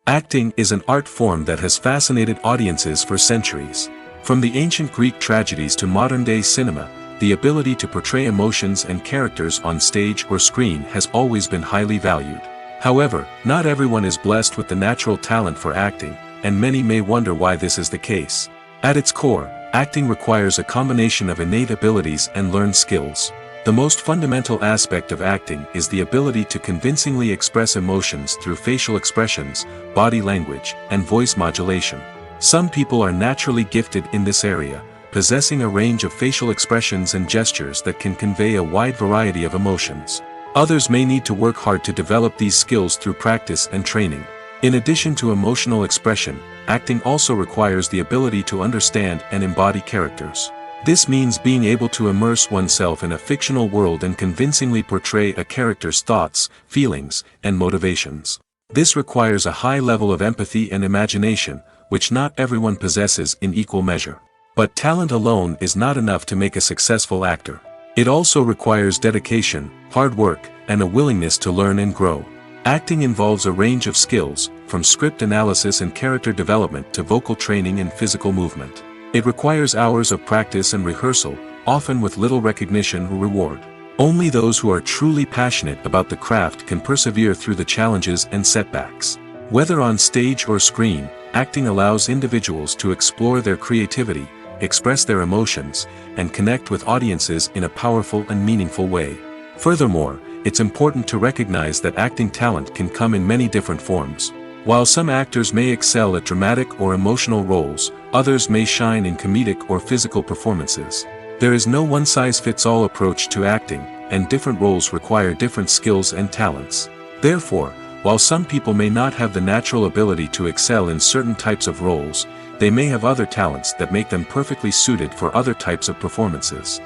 Acting is an art form that has fascinated audiences for centuries. From the ancient Greek tragedies to modern-day cinema, the ability to portray emotions and characters on stage or screen has always been highly valued. However, not everyone is blessed with the natural talent for acting, and many may wonder why this is the case. At its core, acting requires a combination of innate abilities and learned skills. The most fundamental aspect of acting is the ability to convincingly express emotions through facial expressions, body language, and voice modulation. Some people are naturally gifted in this area, possessing a range of facial expressions and gestures that can convey a wide variety of emotions. Others may need to work hard to develop these skills through practice and training. In addition to emotional expression, acting also requires the ability to understand and embody characters. This means being able to immerse oneself in a fictional world and convincingly portray a character's thoughts, feelings, and motivations. This requires a high level of empathy and imagination, which not everyone possesses in equal measure. But talent alone is not enough to make a successful actor. It also requires dedication, hard work, and a willingness to learn and grow. Acting involves a range of skills, from script analysis and character development to vocal training and physical movement. It requires hours of practice and rehearsal, often with little recognition or reward. Only those who are truly passionate about the craft can persevere through the challenges and setbacks. Whether on stage or screen, acting allows individuals to explore their creativity, express their emotions, and connect with audiences in a powerful and meaningful way. Furthermore, it's important to recognize that acting talent can come in many different forms. While some actors may excel at dramatic or emotional roles, others may shine in comedic or physical performances. There is no one-size-fits-all approach to acting, and different roles require different skills and talents. Therefore, while some people may not have the natural ability to excel in certain types of roles, they may have other talents that make them perfectly suited for other types of performances.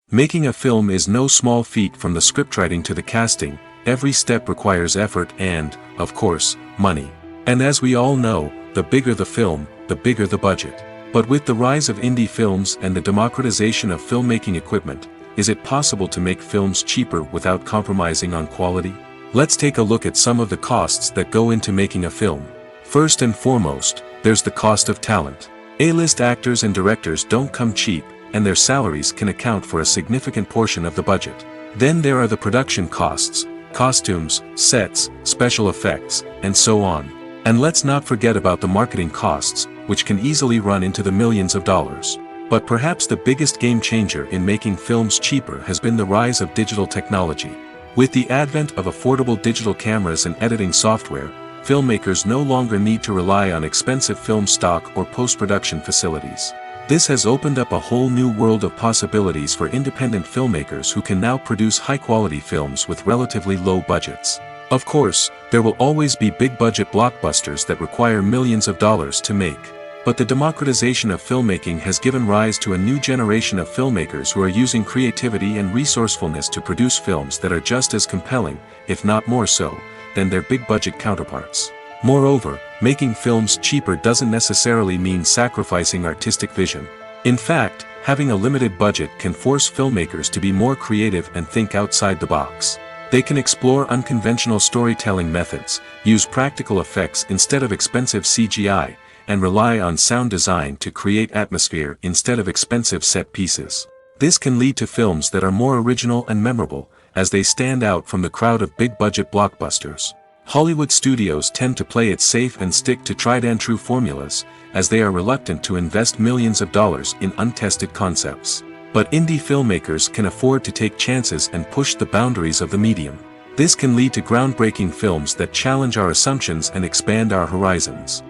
Making a film is no small feat. From the scriptwriting to the casting, every step requires effort and, of course, money. And as we all know, the bigger the film, the bigger the budget. But with the rise of indie films and the democratization of filmmaking equipment, is it possible to make films cheaper without compromising on quality? Let's take a look at some of the costs that go into making a film. First and foremost, there's the cost of talent. A-list actors and directors don't come cheap, and their salaries can account for a significant portion of the budget. Then there are the production costs, costumes, sets, special effects, and so on. And let's not forget about the marketing costs, which can easily run into the millions of dollars. But perhaps the biggest game changer in making films cheaper has been the rise of digital technology. With the advent of affordable digital cameras and editing software, filmmakers no longer need to rely on expensive film stock or post-production facilities. This has opened up a whole new world of possibilities for independent filmmakers who can now produce high-quality films with relatively low budgets. Of course, there will always be big-budget blockbusters that require millions of dollars to make. But the democratization of filmmaking has given rise to a new generation of filmmakers who are using creativity and resourcefulness to produce films that are just as compelling, if not more so, than their big-budget counterparts. Moreover, making films cheaper doesn't necessarily mean sacrificing artistic vision. In fact, having a limited budget can force filmmakers to be more creative and think outside the box. They can explore unconventional storytelling methods, use practical effects instead of expensive CGI, and rely on sound design to create atmosphere instead of expensive set pieces. This can lead to films that are more original and memorable, as they stand out from the crowd of big-budget blockbusters. Hollywood studios tend to play it safe and stick to tried-and-true formulas, as they are reluctant to invest millions of dollars in untested concepts. But indie filmmakers can afford to take chances and push the boundaries of the medium. This can lead to groundbreaking films that challenge our assumptions and expand our horizons.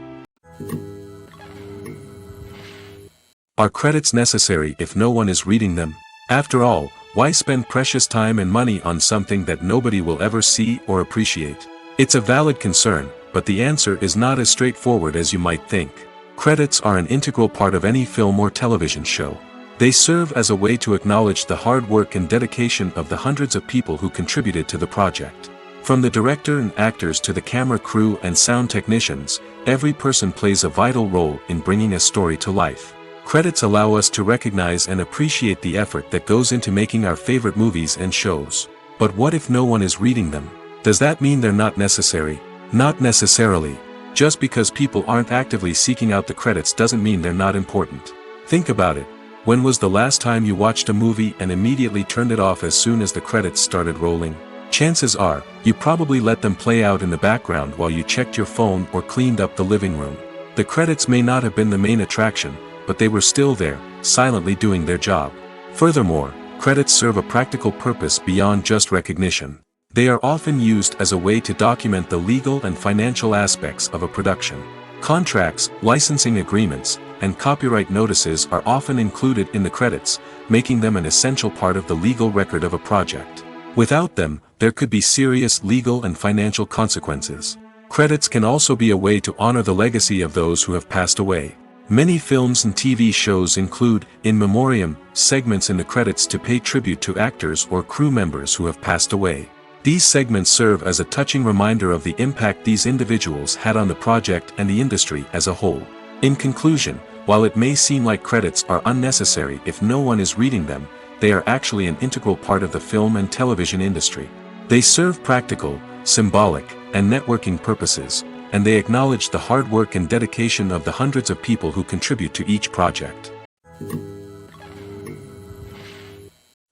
Are credits necessary if no one is reading them? After all, why spend precious time and money on something that nobody will ever see or appreciate? It's a valid concern, but the answer is not as straightforward as you might think. Credits are an integral part of any film or television show. They serve as a way to acknowledge the hard work and dedication of the hundreds of people who contributed to the project. From the director and actors to the camera crew and sound technicians, every person plays a vital role in bringing a story to life. Credits allow us to recognize and appreciate the effort that goes into making our favorite movies and shows. But what if no one is reading them? Does that mean they're not necessary? Not necessarily. Just because people aren't actively seeking out the credits doesn't mean they're not important. Think about it. When was the last time you watched a movie and immediately turned it off as soon as the credits started rolling? Chances are, you probably let them play out in the background while you checked your phone or cleaned up the living room. The credits may not have been the main attraction, but they were still there, silently doing their job. Furthermore, credits serve a practical purpose beyond just recognition. They are often used as a way to document the legal and financial aspects of a production. Contracts, licensing agreements, and copyright notices are often included in the credits, making them an essential part of the legal record of a project. Without them, there could be serious legal and financial consequences. Credits can also be a way to honor the legacy of those who have passed away. Many films and TV shows include, in memoriam, segments in the credits to pay tribute to actors or crew members who have passed away. These segments serve as a touching reminder of the impact these individuals had on the project and the industry as a whole. In conclusion, while it may seem like credits are unnecessary if no one is reading them, they are actually an integral part of the film and television industry. They serve practical, symbolic, and networking purposes, and they acknowledge the hard work and dedication of the hundreds of people who contribute to each project.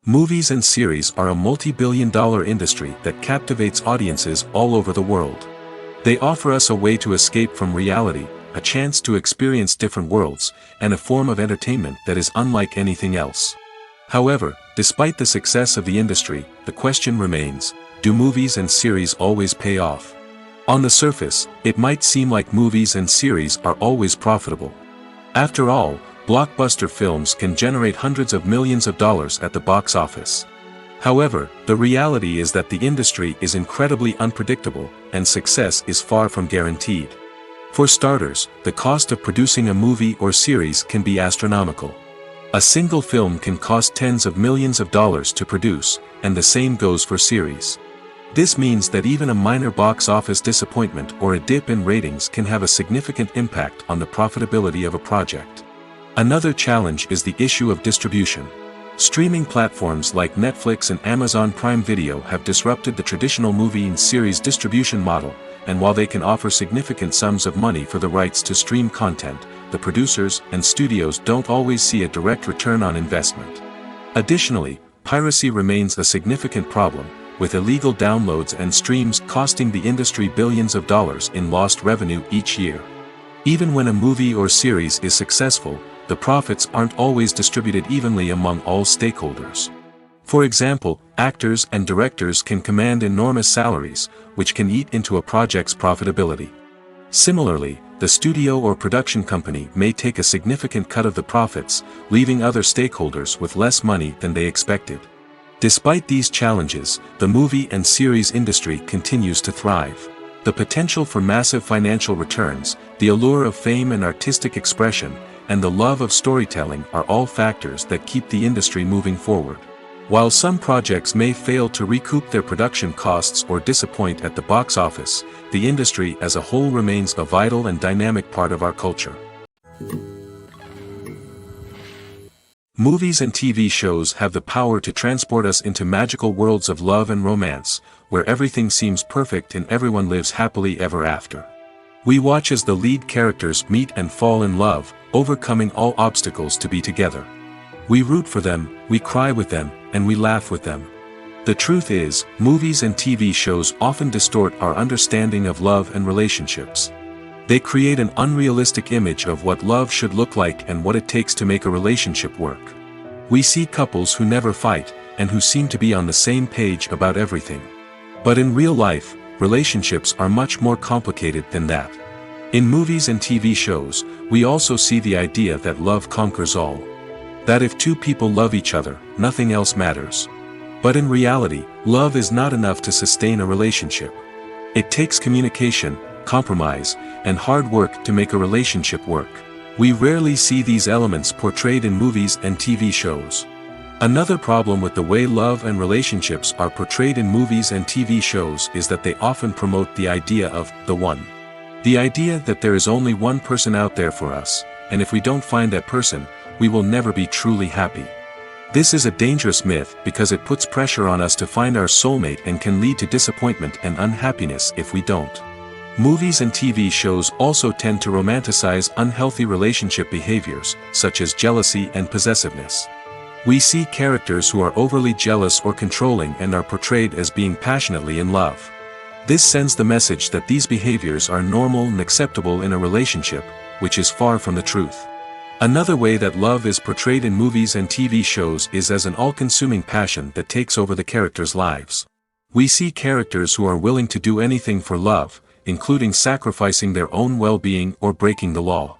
Movies and series are a multi-billion-dollar industry that captivates audiences all over the world. They offer us a way to escape from reality, a chance to experience different worlds, and a form of entertainment that is unlike anything else. However, despite the success of the industry, the question remains, do movies and series always pay off? On the surface, it might seem like movies and series are always profitable. After all, blockbuster films can generate hundreds of millions of dollars at the box office. However, the reality is that the industry is incredibly unpredictable, and success is far from guaranteed. For starters, the cost of producing a movie or series can be astronomical. A single film can cost tens of millions of dollars to produce, and the same goes for series. This means that even a minor box office disappointment or a dip in ratings can have a significant impact on the profitability of a project. Another challenge is the issue of distribution. Streaming platforms like Netflix and Amazon Prime Video have disrupted the traditional movie and series distribution model, and while they can offer significant sums of money for the rights to stream content, the producers and studios don't always see a direct return on investment. Additionally, piracy remains a significant problem, with illegal downloads and streams costing the industry billions of dollars in lost revenue each year. Even when a movie or series is successful, the profits aren't always distributed evenly among all stakeholders. For example, actors and directors can command enormous salaries, which can eat into a project's profitability. Similarly, the studio or production company may take a significant cut of the profits, leaving other stakeholders with less money than they expected. Despite these challenges, the movie and series industry continues to thrive. The potential for massive financial returns, the allure of fame and artistic expression, and the love of storytelling are all factors that keep the industry moving forward. While some projects may fail to recoup their production costs or disappoint at the box office, the industry as a whole remains a vital and dynamic part of our culture. Movies and TV shows have the power to transport us into magical worlds of love and romance, where everything seems perfect and everyone lives happily ever after. We watch as the lead characters meet and fall in love, overcoming all obstacles to be together. We root for them, we cry with them, and we laugh with them. The truth is, movies and TV shows often distort our understanding of love and relationships. They create an unrealistic image of what love should look like and what it takes to make a relationship work. We see couples who never fight, and who seem to be on the same page about everything. But in real life, relationships are much more complicated than that. In movies and TV shows, we also see the idea that love conquers all. That if two people love each other, nothing else matters. But in reality, love is not enough to sustain a relationship. It takes communication, compromise, and hard work to make a relationship work. We rarely see these elements portrayed in movies and TV shows. Another problem with the way love and relationships are portrayed in movies and TV shows is that they often promote the idea of the one. The idea that there is only one person out there for us, and if we don't find that person, we will never be truly happy. This is a dangerous myth because it puts pressure on us to find our soulmate and can lead to disappointment and unhappiness if we don't. Movies and TV shows also tend to romanticize unhealthy relationship behaviors, such as jealousy and possessiveness. We see characters who are overly jealous or controlling and are portrayed as being passionately in love. This sends the message that these behaviors are normal and acceptable in a relationship, which is far from the truth. Another way that love is portrayed in movies and TV shows is as an all-consuming passion that takes over the characters' lives. We see characters who are willing to do anything for love, including sacrificing their own well-being or breaking the law.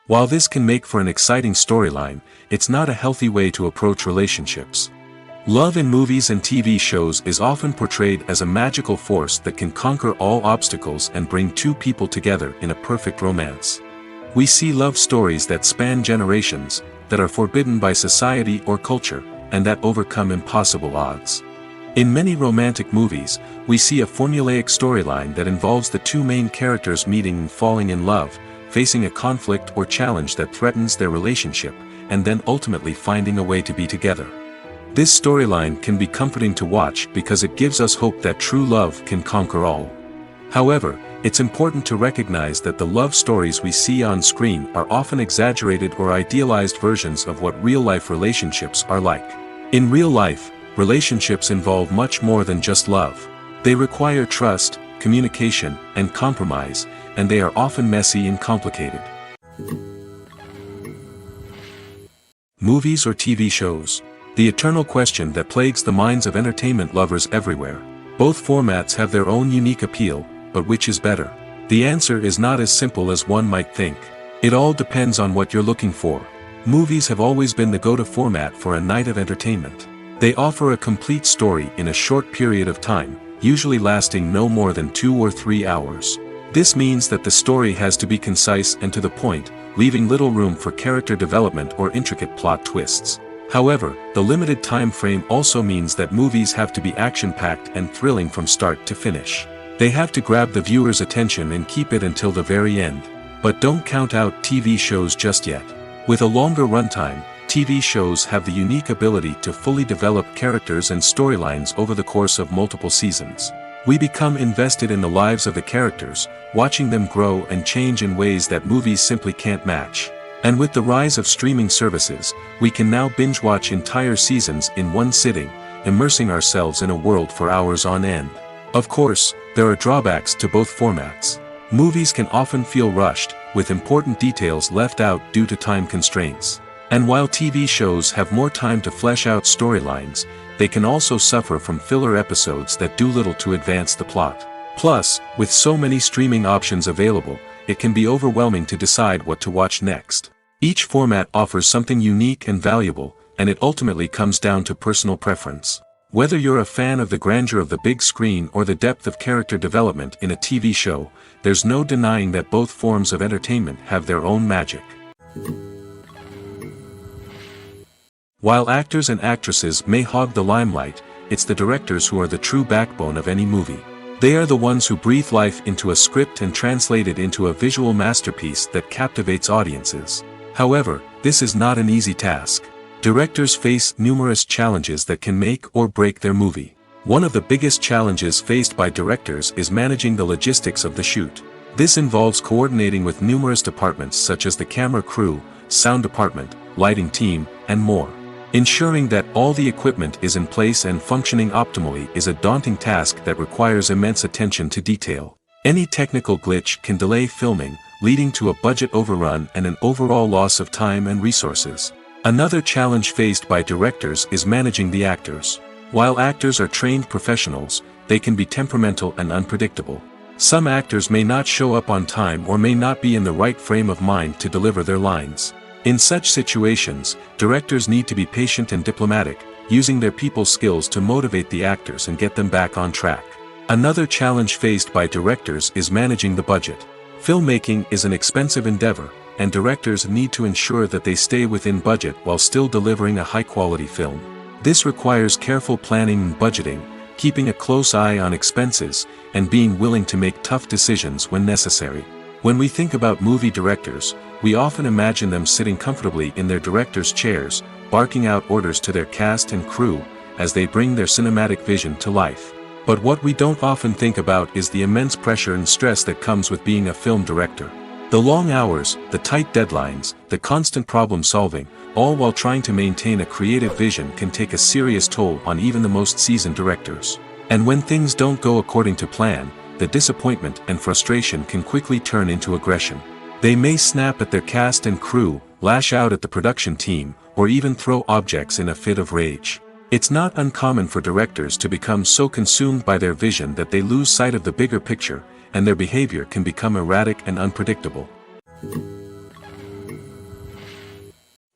While this can make for an exciting storyline, it's not a healthy way to approach relationships. Love in movies and TV shows is often portrayed as a magical force that can conquer all obstacles and bring two people together in a perfect romance. We see love stories that span generations, that are forbidden by society or culture, and that overcome impossible odds. In many romantic movies, we see a formulaic storyline that involves the two main characters meeting and falling in love, facing a conflict or challenge that threatens their relationship, and then ultimately finding a way to be together. This storyline can be comforting to watch because it gives us hope that true love can conquer all. However, it's important to recognize that the love stories we see on screen are often exaggerated or idealized versions of what real-life relationships are like. In real life, relationships involve much more than just love. They require trust, communication, and compromise, and they are often messy and complicated. Movies or TV shows? The eternal question that plagues the minds of entertainment lovers everywhere. Both formats have their own unique appeal, but which is better? The answer is not as simple as one might think. It all depends on what you're looking for. Movies have always been the go-to format for a night of entertainment. They offer a complete story in a short period of time, usually lasting no more than 2 or 3 hours. This means that the story has to be concise and to the point, leaving little room for character development or intricate plot twists. However, the limited time frame also means that movies have to be action-packed and thrilling from start to finish. They have to grab the viewer's attention and keep it until the very end. But don't count out TV shows just yet. With a longer runtime, TV shows have the unique ability to fully develop characters and storylines over the course of multiple seasons. We become invested in the lives of the characters, watching them grow and change in ways that movies simply can't match. And with the rise of streaming services, we can now binge-watch entire seasons in one sitting, immersing ourselves in a world for hours on end. Of course, there are drawbacks to both formats. Movies can often feel rushed, with important details left out due to time constraints. And while TV shows have more time to flesh out storylines, they can also suffer from filler episodes that do little to advance the plot. Plus, with so many streaming options available, it can be overwhelming to decide what to watch next. Each format offers something unique and valuable, and it ultimately comes down to personal preference. Whether you're a fan of the grandeur of the big screen or the depth of character development in a TV show, there's no denying that both forms of entertainment have their own magic. While actors and actresses may hog the limelight, it's the directors who are the true backbone of any movie. They are the ones who breathe life into a script and translate it into a visual masterpiece that captivates audiences. However, this is not an easy task. Directors face numerous challenges that can make or break their movie. One of the biggest challenges faced by directors is managing the logistics of the shoot. This involves coordinating with numerous departments such as the camera crew, sound department, lighting team, and more. Ensuring that all the equipment is in place and functioning optimally is a daunting task that requires immense attention to detail. Any technical glitch can delay filming, leading to a budget overrun and an overall loss of time and resources. Another challenge faced by directors is managing the actors. While actors are trained professionals, they can be temperamental and unpredictable. Some actors may not show up on time or may not be in the right frame of mind to deliver their lines. In such situations, directors need to be patient and diplomatic, using their people skills to motivate the actors and get them back on track. Another challenge faced by directors is managing the budget. Filmmaking is an expensive endeavor, and directors need to ensure that they stay within budget while still delivering a high-quality film. This requires careful planning and budgeting, keeping a close eye on expenses, and being willing to make tough decisions when necessary. When we think about movie directors, we often imagine them sitting comfortably in their director's chairs, barking out orders to their cast and crew, as they bring their cinematic vision to life. But what we don't often think about is the immense pressure and stress that comes with being a film director. The long hours, the tight deadlines, the constant problem solving, all while trying to maintain a creative vision can take a serious toll on even the most seasoned directors. And when things don't go according to plan, the disappointment and frustration can quickly turn into aggression. They may snap at their cast and crew, lash out at the production team, or even throw objects in a fit of rage. It's not uncommon for directors to become so consumed by their vision that they lose sight of the bigger picture, and their behavior can become erratic and unpredictable.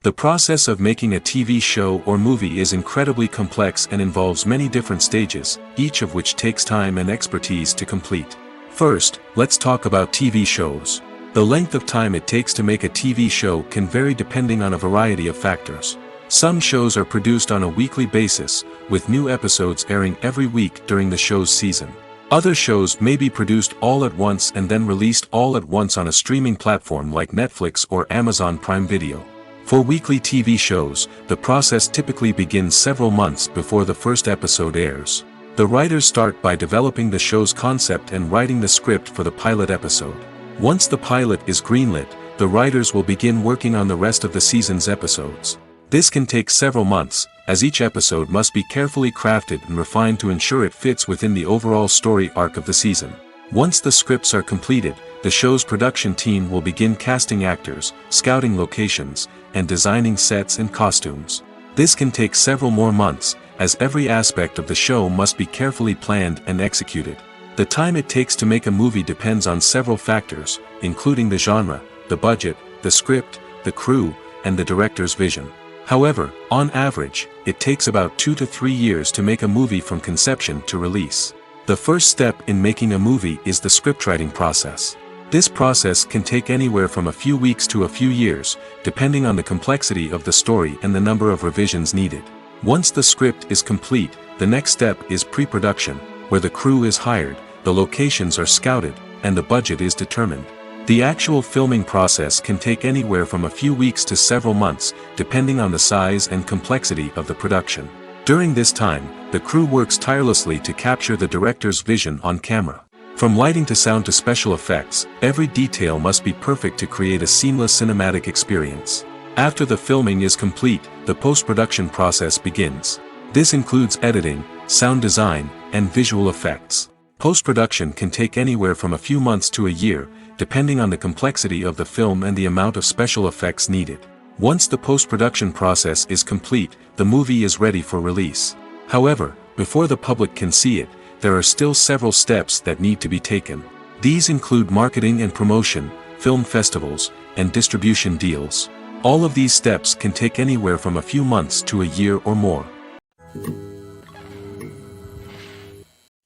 The process of making a TV show or movie is incredibly complex and involves many different stages, each of which takes time and expertise to complete. First, let's talk about TV shows. The length of time it takes to make a TV show can vary depending on a variety of factors. Some shows are produced on a weekly basis, with new episodes airing every week during the show's season. Other shows may be produced all at once and then released all at once on a streaming platform like Netflix or Amazon Prime Video. For weekly TV shows, the process typically begins several months before the first episode airs. The writers start by developing the show's concept and writing the script for the pilot episode. Once the pilot is greenlit, the writers will begin working on the rest of the season's episodes. This can take several months, as each episode must be carefully crafted and refined to ensure it fits within the overall story arc of the season. Once the scripts are completed, the show's production team will begin casting actors, scouting locations, and designing sets and costumes. This can take several more months, as every aspect of the show must be carefully planned and executed. The time it takes to make a movie depends on several factors, including the genre, the budget, the script, the crew, and the director's vision. However, on average, it takes about 2 to 3 years to make a movie from conception to release. The first step in making a movie is the scriptwriting process. This process can take anywhere from a few weeks to a few years, depending on the complexity of the story and the number of revisions needed. Once the script is complete, the next step is pre-production, where the crew is hired, the locations are scouted, and the budget is determined. The actual filming process can take anywhere from a few weeks to several months, depending on the size and complexity of the production. During this time, the crew works tirelessly to capture the director's vision on camera. From lighting to sound to special effects, every detail must be perfect to create a seamless cinematic experience. After the filming is complete, the post-production process begins. This includes editing, sound design, and visual effects. Post-production can take anywhere from a few months to a year, depending on the complexity of the film and the amount of special effects needed. Once the post-production process is complete, the movie is ready for release. However, before the public can see it, there are still several steps that need to be taken. These include marketing and promotion, film festivals, and distribution deals. All of these steps can take anywhere from a few months to a year or more.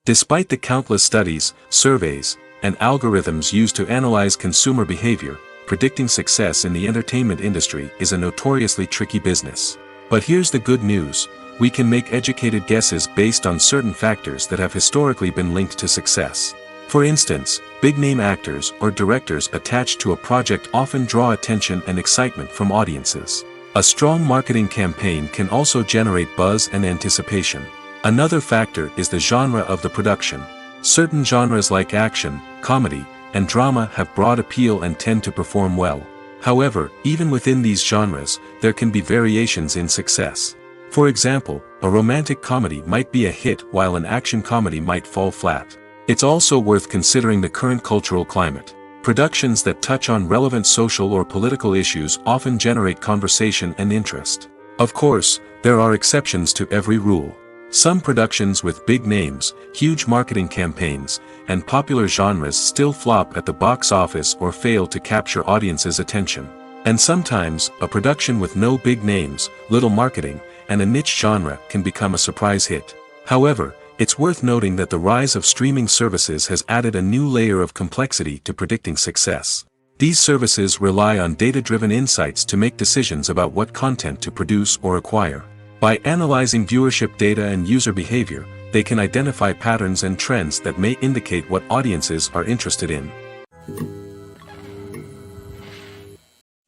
Despite the countless studies, surveys, and algorithms used to analyze consumer behavior, predicting success in the entertainment industry is a notoriously tricky business. But here's the good news: we can make educated guesses based on certain factors that have historically been linked to success. For instance, big-name actors or directors attached to a project often draw attention and excitement from audiences. A strong marketing campaign can also generate buzz and anticipation. Another factor is the genre of the production. Certain genres like action, comedy, and drama have broad appeal and tend to perform well. However, even within these genres, there can be variations in success. For example, a romantic comedy might be a hit while an action comedy might fall flat. It's also worth considering the current cultural climate. Productions that touch on relevant social or political issues often generate conversation and interest. Of course, there are exceptions to every rule. Some productions with big names, huge marketing campaigns, and popular genres still flop at the box office or fail to capture audiences' attention. And sometimes, a production with no big names, little marketing, and a niche genre can become a surprise hit. However, it's worth noting that the rise of streaming services has added a new layer of complexity to predicting success. These services rely on data-driven insights to make decisions about what content to produce or acquire. By analyzing viewership data and user behavior, they can identify patterns and trends that may indicate what audiences are interested in.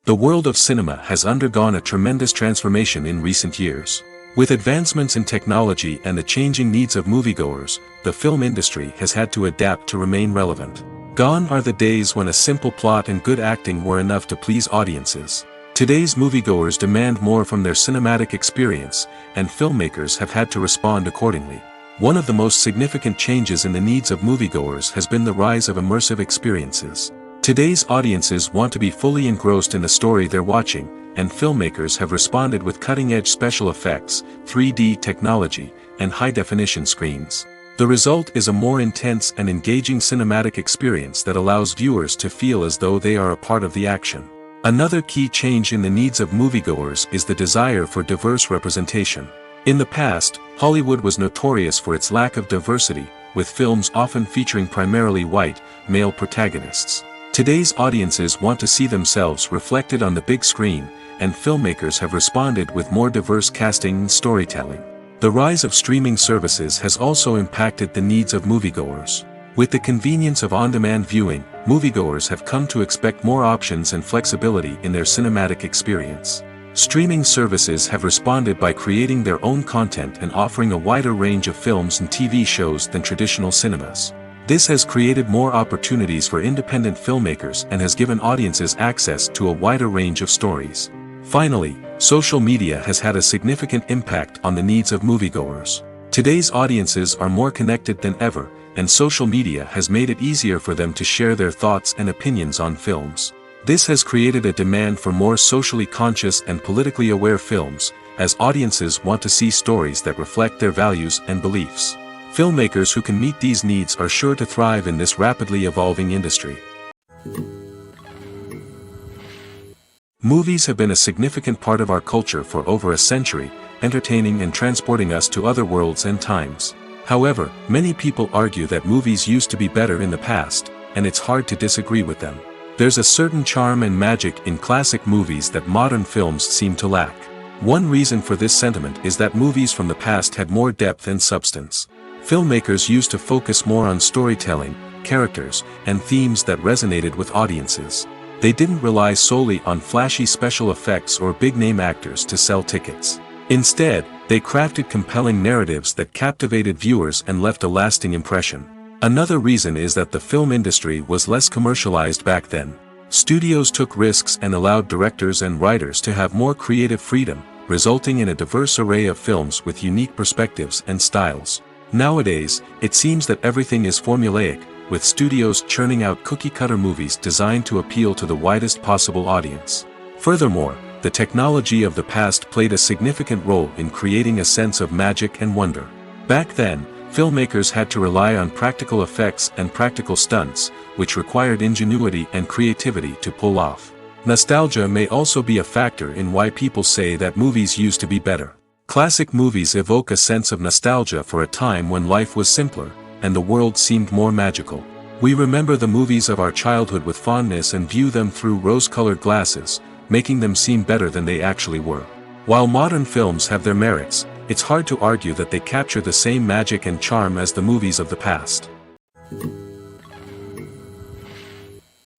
The world of cinema has undergone a tremendous transformation in recent years. With advancements in technology and the changing needs of moviegoers, the film industry has had to adapt to remain relevant. Gone are the days when a simple plot and good acting were enough to please audiences. Today's moviegoers demand more from their cinematic experience, and filmmakers have had to respond accordingly. One of the most significant changes in the needs of moviegoers has been the rise of immersive experiences. Today's audiences want to be fully engrossed in the story they're watching, and filmmakers have responded with cutting-edge special effects, 3D technology, and high-definition screens. The result is a more intense and engaging cinematic experience that allows viewers to feel as though they are a part of the action. Another key change in the needs of moviegoers is the desire for diverse representation. In the past, Hollywood was notorious for its lack of diversity, with films often featuring primarily white, male protagonists. Today's audiences want to see themselves reflected on the big screen, and filmmakers have responded with more diverse casting and storytelling. The rise of streaming services has also impacted the needs of moviegoers. With the convenience of on-demand viewing, moviegoers have come to expect more options and flexibility in their cinematic experience. Streaming services have responded by creating their own content and offering a wider range of films and TV shows than traditional cinemas. This has created more opportunities for independent filmmakers and has given audiences access to a wider range of stories. Finally, social media has had a significant impact on the needs of moviegoers. Today's audiences are more connected than ever, and social media has made it easier for them to share their thoughts and opinions on films. This has created a demand for more socially conscious and politically aware films, as audiences want to see stories that reflect their values and beliefs. Filmmakers who can meet these needs are sure to thrive in this rapidly evolving industry. Movies have been a significant part of our culture for over a century, entertaining and transporting us to other worlds and times. However, many people argue that movies used to be better in the past, and it's hard to disagree with them. There's a certain charm and magic in classic movies that modern films seem to lack. One reason for this sentiment is that movies from the past had more depth and substance. Filmmakers used to focus more on storytelling, characters, and themes that resonated with audiences. They didn't rely solely on flashy special effects or big-name actors to sell tickets. Instead, they crafted compelling narratives that captivated viewers and left a lasting impression. Another reason is that the film industry was less commercialized back then. Studios took risks and allowed directors and writers to have more creative freedom, resulting in a diverse array of films with unique perspectives and styles. Nowadays, it seems that everything is formulaic, with studios churning out cookie-cutter movies designed to appeal to the widest possible audience. Furthermore, the technology of the past played a significant role in creating a sense of magic and wonder. Back then, filmmakers had to rely on practical effects and practical stunts, which required ingenuity and creativity to pull off. Nostalgia may also be a factor in why people say that movies used to be better. Classic movies evoke a sense of nostalgia for a time when life was simpler, and the world seemed more magical. We remember the movies of our childhood with fondness and view them through rose-colored glasses, making them seem better than they actually were. While modern films have their merits, it's hard to argue that they capture the same magic and charm as the movies of the past.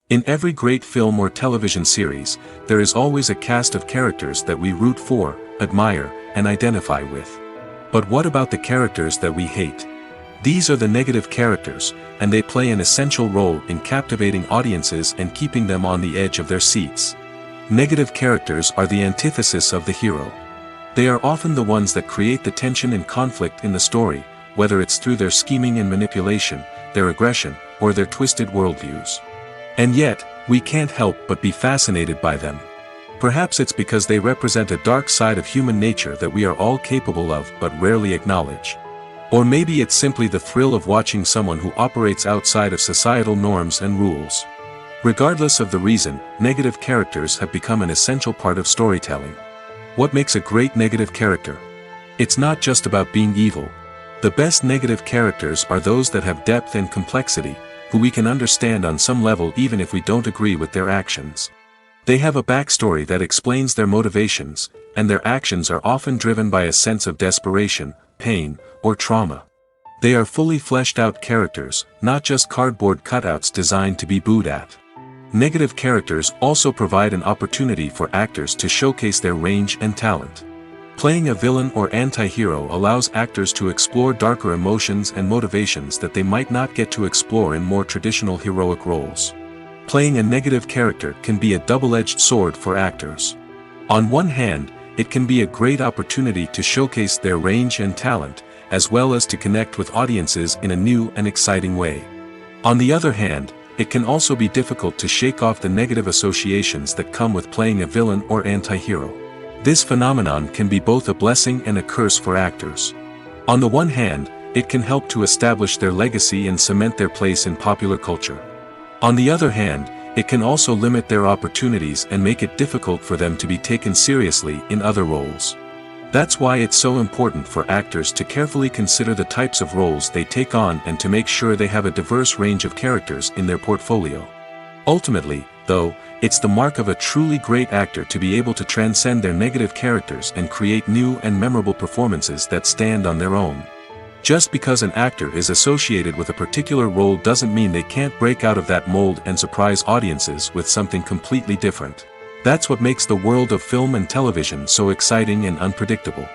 In every great film or television series, there is always a cast of characters that we root for, admire, and identify with. But what about the characters that we hate? These are the negative characters, and they play an essential role in captivating audiences and keeping them on the edge of their seats. Negative characters are the antithesis of the hero. They are often the ones that create the tension and conflict in the story, whether it's through their scheming and manipulation, their aggression, or their twisted worldviews. And yet, we can't help but be fascinated by them. Perhaps it's because they represent a dark side of human nature that we are all capable of but rarely acknowledge. Or maybe it's simply the thrill of watching someone who operates outside of societal norms and rules. Regardless of the reason, negative characters have become an essential part of storytelling. What makes a great negative character? It's not just about being evil. The best negative characters are those that have depth and complexity, who we can understand on some level even if we don't agree with their actions. They have a backstory that explains their motivations, and their actions are often driven by a sense of desperation, pain, or trauma. They are fully fleshed out characters, not just cardboard cutouts designed to be booed at. Negative characters also provide an opportunity for actors to showcase their range and talent. Playing a villain or anti-hero allows actors to explore darker emotions and motivations that they might not get to explore in more traditional heroic roles. Playing a negative character can be a double-edged sword for actors. On one hand, it can be a great opportunity to showcase their range and talent, as well as to connect with audiences in a new and exciting way. On the other hand, it can also be difficult to shake off the negative associations that come with playing a villain or anti-hero. This phenomenon can be both a blessing and a curse for actors. On the one hand, it can help to establish their legacy and cement their place in popular culture. On the other hand, it can also limit their opportunities and make it difficult for them to be taken seriously in other roles. That's why it's so important for actors to carefully consider the types of roles they take on and to make sure they have a diverse range of characters in their portfolio. Ultimately, though, it's the mark of a truly great actor to be able to transcend their negative characters and create new and memorable performances that stand on their own. Just because an actor is associated with a particular role doesn't mean they can't break out of that mold and surprise audiences with something completely different. That's what makes the world of film and television so exciting and unpredictable.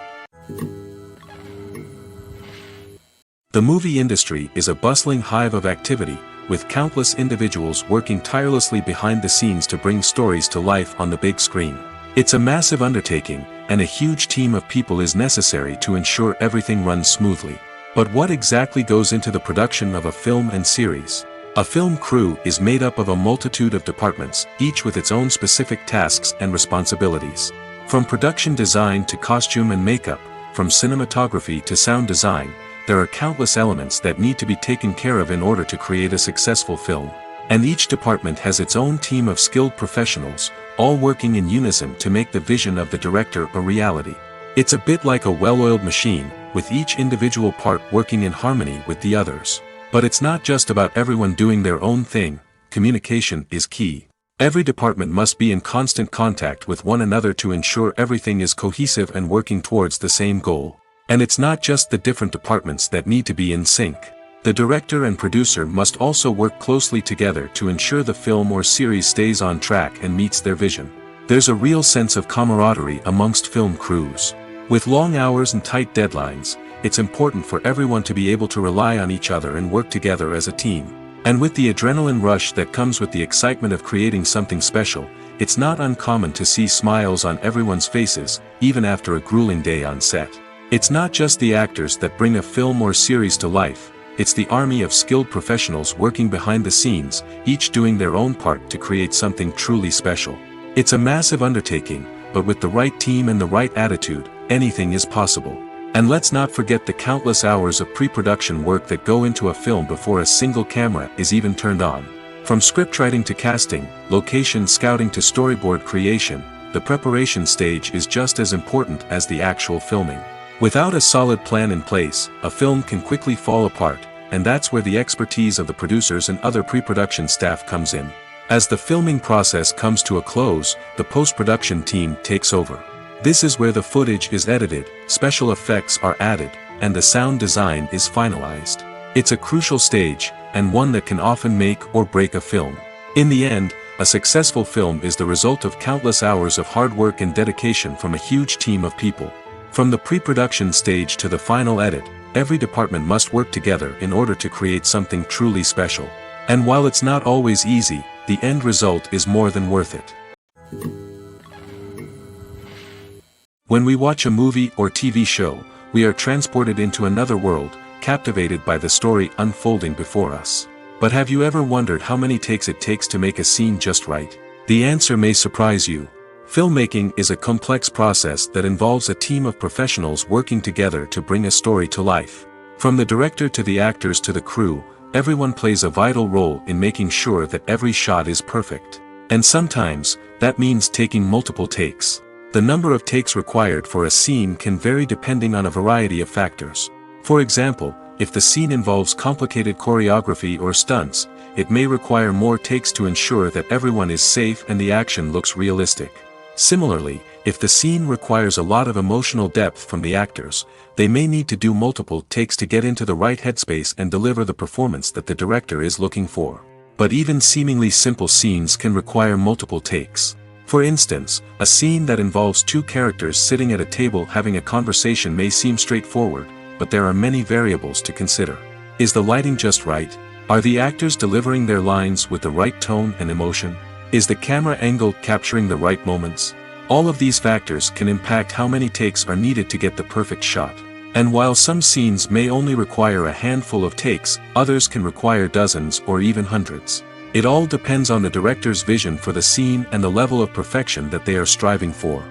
The movie industry is a bustling hive of activity, with countless individuals working tirelessly behind the scenes to bring stories to life on the big screen. It's a massive undertaking, and a huge team of people is necessary to ensure everything runs smoothly. But what exactly goes into the production of a film and series? A film crew is made up of a multitude of departments, each with its own specific tasks and responsibilities. From production design to costume and makeup, from cinematography to sound design, there are countless elements that need to be taken care of in order to create a successful film. And each department has its own team of skilled professionals, all working in unison to make the vision of the director a reality. It's a bit like a well-oiled machine, with each individual part working in harmony with the others. But it's not just about everyone doing their own thing. Communication is key. Every department must be in constant contact with one another to ensure everything is cohesive and working towards the same goal. And it's not just the different departments that need to be in sync. The director and producer must also work closely together to ensure the film or series stays on track and meets their vision. There's a real sense of camaraderie amongst film crews. With long hours and tight deadlines, it's important for everyone to be able to rely on each other and work together as a team. And with the adrenaline rush that comes with the excitement of creating something special, it's not uncommon to see smiles on everyone's faces, even after a grueling day on set. It's not just the actors that bring a film or series to life, it's the army of skilled professionals working behind the scenes, each doing their own part to create something truly special. It's a massive undertaking, but with the right team and the right attitude, anything is possible. And let's not forget the countless hours of pre-production work that go into a film before a single camera is even turned on. From scriptwriting to casting, location scouting to storyboard creation, the preparation stage is just as important as the actual filming. Without a solid plan in place, a film can quickly fall apart, and that's where the expertise of the producers and other pre-production staff comes in. As the filming process comes to a close, the post-production team takes over. This is where the footage is edited, special effects are added, and the sound design is finalized. It's a crucial stage, and one that can often make or break a film. In the end, a successful film is the result of countless hours of hard work and dedication from a huge team of people. From the pre-production stage to the final edit, every department must work together in order to create something truly special. And while it's not always easy, the end result is more than worth it. When we watch a movie or TV show, we are transported into another world, captivated by the story unfolding before us. But have you ever wondered how many takes it takes to make a scene just right? The answer may surprise you. Filmmaking is a complex process that involves a team of professionals working together to bring a story to life. From the director to the actors to the crew, everyone plays a vital role in making sure that every shot is perfect. And sometimes, that means taking multiple takes. The number of takes required for a scene can vary depending on a variety of factors. For example, if the scene involves complicated choreography or stunts, it may require more takes to ensure that everyone is safe and the action looks realistic. Similarly, if the scene requires a lot of emotional depth from the actors, they may need to do multiple takes to get into the right headspace and deliver the performance that the director is looking for. But even seemingly simple scenes can require multiple takes. For instance, a scene that involves two characters sitting at a table having a conversation may seem straightforward, but there are many variables to consider. Is the lighting just right? Are the actors delivering their lines with the right tone and emotion? Is the camera angle capturing the right moments? All of these factors can impact how many takes are needed to get the perfect shot. And while some scenes may only require a handful of takes, others can require dozens or even hundreds. It all depends on the director's vision for the scene and the level of perfection that they are striving for.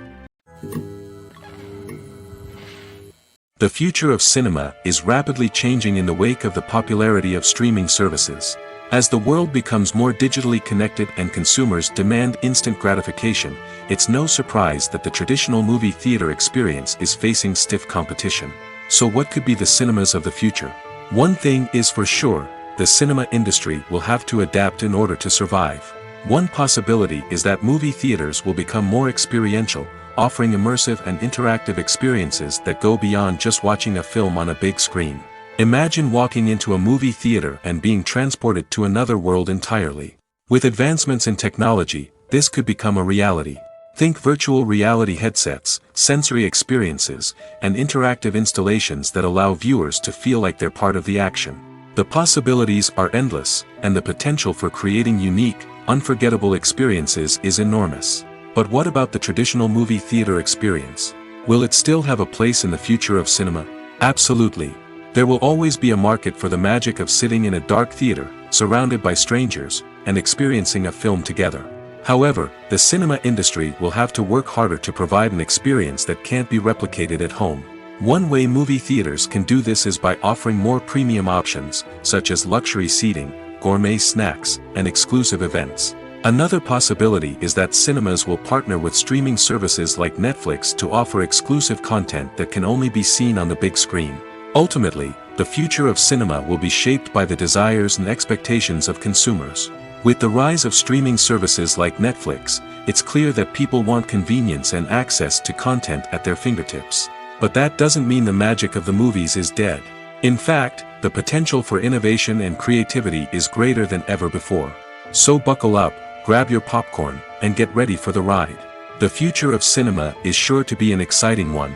The future of cinema is rapidly changing in the wake of the popularity of streaming services. As the world becomes more digitally connected and consumers demand instant gratification, it's no surprise that the traditional movie theater experience is facing stiff competition. So what could be the cinemas of the future? One thing is for sure, the cinema industry will have to adapt in order to survive. One possibility is that movie theaters will become more experiential, offering immersive and interactive experiences that go beyond just watching a film on a big screen. Imagine walking into a movie theater and being transported to another world entirely. With advancements in technology, this could become a reality. Think virtual reality headsets, sensory experiences, and interactive installations that allow viewers to feel like they're part of the action. The possibilities are endless, and the potential for creating unique, unforgettable experiences is enormous. But what about the traditional movie theater experience? Will it still have a place in the future of cinema? Absolutely. There will always be a market for the magic of sitting in a dark theater, surrounded by strangers, and experiencing a film together. However, the cinema industry will have to work harder to provide an experience that can't be replicated at home. One way movie theaters can do this is by offering more premium options, such as luxury seating, gourmet snacks, and exclusive events. Another possibility is that cinemas will partner with streaming services like Netflix to offer exclusive content that can only be seen on the big screen. Ultimately, the future of cinema will be shaped by the desires and expectations of consumers. With the rise of streaming services like Netflix, it's clear that people want convenience and access to content at their fingertips. But that doesn't mean the magic of the movies is dead. In fact, the potential for innovation and creativity is greater than ever before. So buckle up, grab your popcorn, and get ready for the ride. The future of cinema is sure to be an exciting one.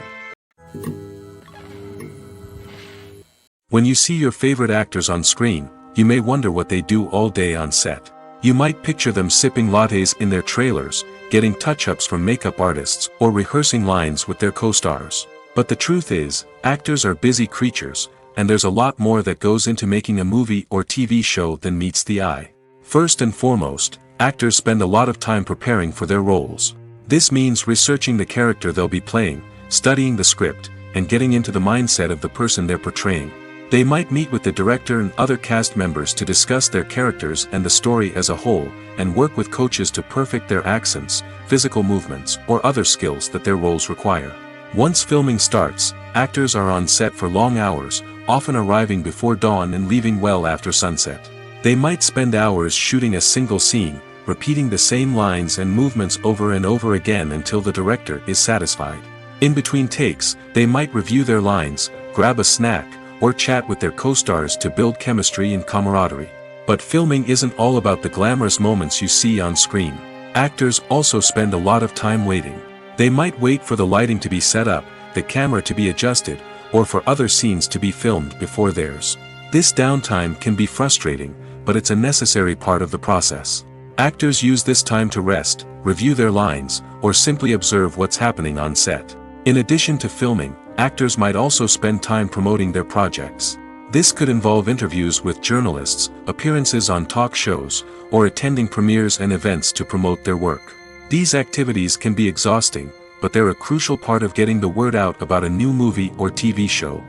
When you see your favorite actors on screen, you may wonder what they do all day on set. You might picture them sipping lattes in their trailers, getting touch-ups from makeup artists, or rehearsing lines with their co-stars. But the truth is, actors are busy creatures, and there's a lot more that goes into making a movie or TV show than meets the eye. First and foremost, actors spend a lot of time preparing for their roles. This means researching the character they'll be playing, studying the script, and getting into the mindset of the person they're portraying. They might meet with the director and other cast members to discuss their characters and the story as a whole, and work with coaches to perfect their accents, physical movements, or other skills that their roles require. Once filming starts, actors are on set for long hours, often arriving before dawn and leaving well after sunset. They might spend hours shooting a single scene, repeating the same lines and movements over and over again until the director is satisfied. In between takes, they might review their lines, grab a snack, or chat with their co-stars to build chemistry and camaraderie. But filming isn't all about the glamorous moments you see on screen. Actors also spend a lot of time waiting. They might wait for the lighting to be set up, the camera to be adjusted, or for other scenes to be filmed before theirs. This downtime can be frustrating, but it's a necessary part of the process. Actors use this time to rest, review their lines, or simply observe what's happening on set. In addition to filming, actors might also spend time promoting their projects. This could involve interviews with journalists, appearances on talk shows, or attending premieres and events to promote their work. These activities can be exhausting, but they're a crucial part of getting the word out about a new movie or TV show.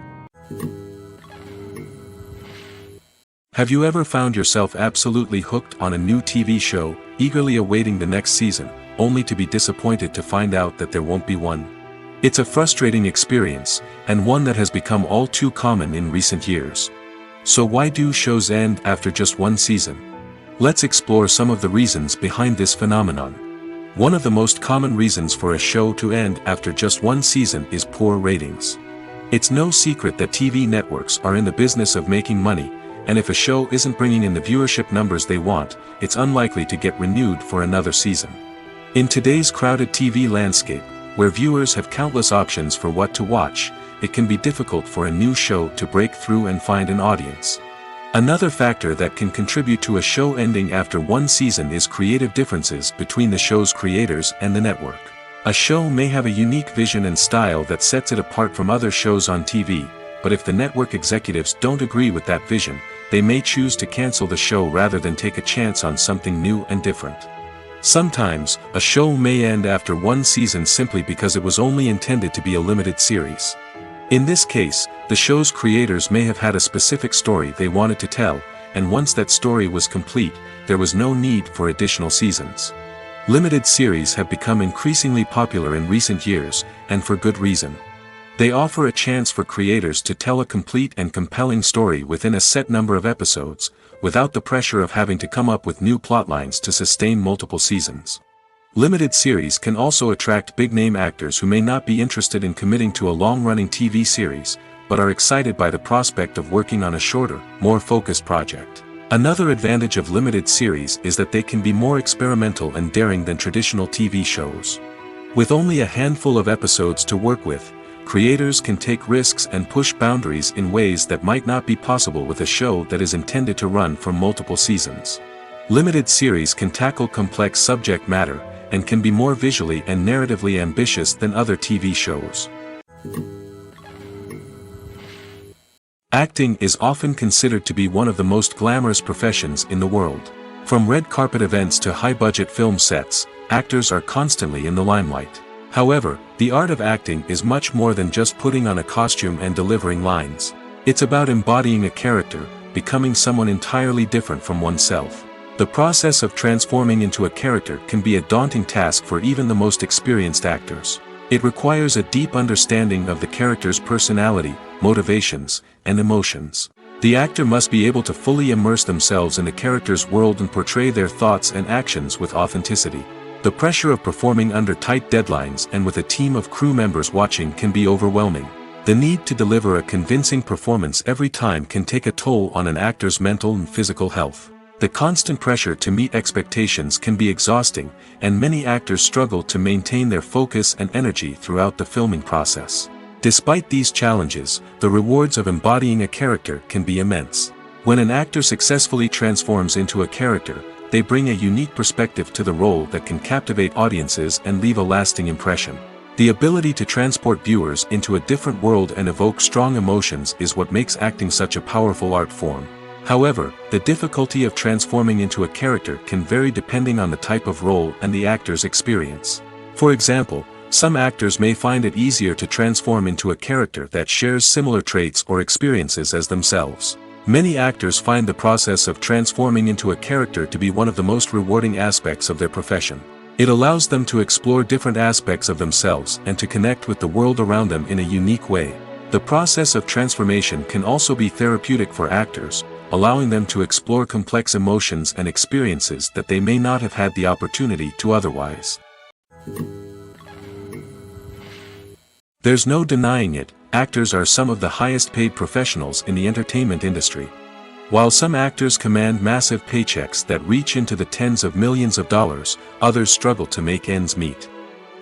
Have you ever found yourself absolutely hooked on a new TV show, eagerly awaiting the next season, only to be disappointed to find out that there won't be one? It's a frustrating experience, and one that has become all too common in recent years. So why do shows end after just one season? Let's explore some of the reasons behind this phenomenon. One of the most common reasons for a show to end after just one season is poor ratings. It's no secret that TV networks are in the business of making money, and if a show isn't bringing in the viewership numbers they want, it's unlikely to get renewed for another season. In today's crowded TV landscape, where viewers have countless options for what to watch, it can be difficult for a new show to break through and find an audience. Another factor that can contribute to a show ending after one season is creative differences between the show's creators and the network. A show may have a unique vision and style that sets it apart from other shows on TV, but if the network executives don't agree with that vision, they may choose to cancel the show rather than take a chance on something new and different. Sometimes, a show may end after one season simply because it was only intended to be a limited series. In this case, the show's creators may have had a specific story they wanted to tell, and once that story was complete, there was no need for additional seasons. Limited series have become increasingly popular in recent years, and for good reason. They offer a chance for creators to tell a complete and compelling story within a set number of episodes, without the pressure of having to come up with new plotlines to sustain multiple seasons. Limited series can also attract big-name actors who may not be interested in committing to a long-running TV series, but are excited by the prospect of working on a shorter, more focused project. Another advantage of limited series is that they can be more experimental and daring than traditional TV shows. With only a handful of episodes to work with, creators can take risks and push boundaries in ways that might not be possible with a show that is intended to run for multiple seasons. Limited series can tackle complex subject matter, and can be more visually and narratively ambitious than other TV shows. Acting is often considered to be one of the most glamorous professions in the world. From red carpet events to high-budget film sets, actors are constantly in the limelight. However, the art of acting is much more than just putting on a costume and delivering lines. It's about embodying a character, becoming someone entirely different from oneself. The process of transforming into a character can be a daunting task for even the most experienced actors. It requires a deep understanding of the character's personality, motivations, and emotions. The actor must be able to fully immerse themselves in the character's world and portray their thoughts and actions with authenticity. The pressure of performing under tight deadlines and with a team of crew members watching can be overwhelming. The need to deliver a convincing performance every time can take a toll on an actor's mental and physical health. The constant pressure to meet expectations can be exhausting, and many actors struggle to maintain their focus and energy throughout the filming process. Despite these challenges, the rewards of embodying a character can be immense. When an actor successfully transforms into a character, they bring a unique perspective to the role that can captivate audiences and leave a lasting impression. The ability to transport viewers into a different world and evoke strong emotions is what makes acting such a powerful art form. However, the difficulty of transforming into a character can vary depending on the type of role and the actor's experience. For example, some actors may find it easier to transform into a character that shares similar traits or experiences as themselves. Many actors find the process of transforming into a character to be one of the most rewarding aspects of their profession. It allows them to explore different aspects of themselves and to connect with the world around them in a unique way. The process of transformation can also be therapeutic for actors, allowing them to explore complex emotions and experiences that they may not have had the opportunity to otherwise. There's no denying it, actors are some of the highest paid professionals in the entertainment industry. While some actors command massive paychecks that reach into the tens of millions of dollars, others struggle to make ends meet.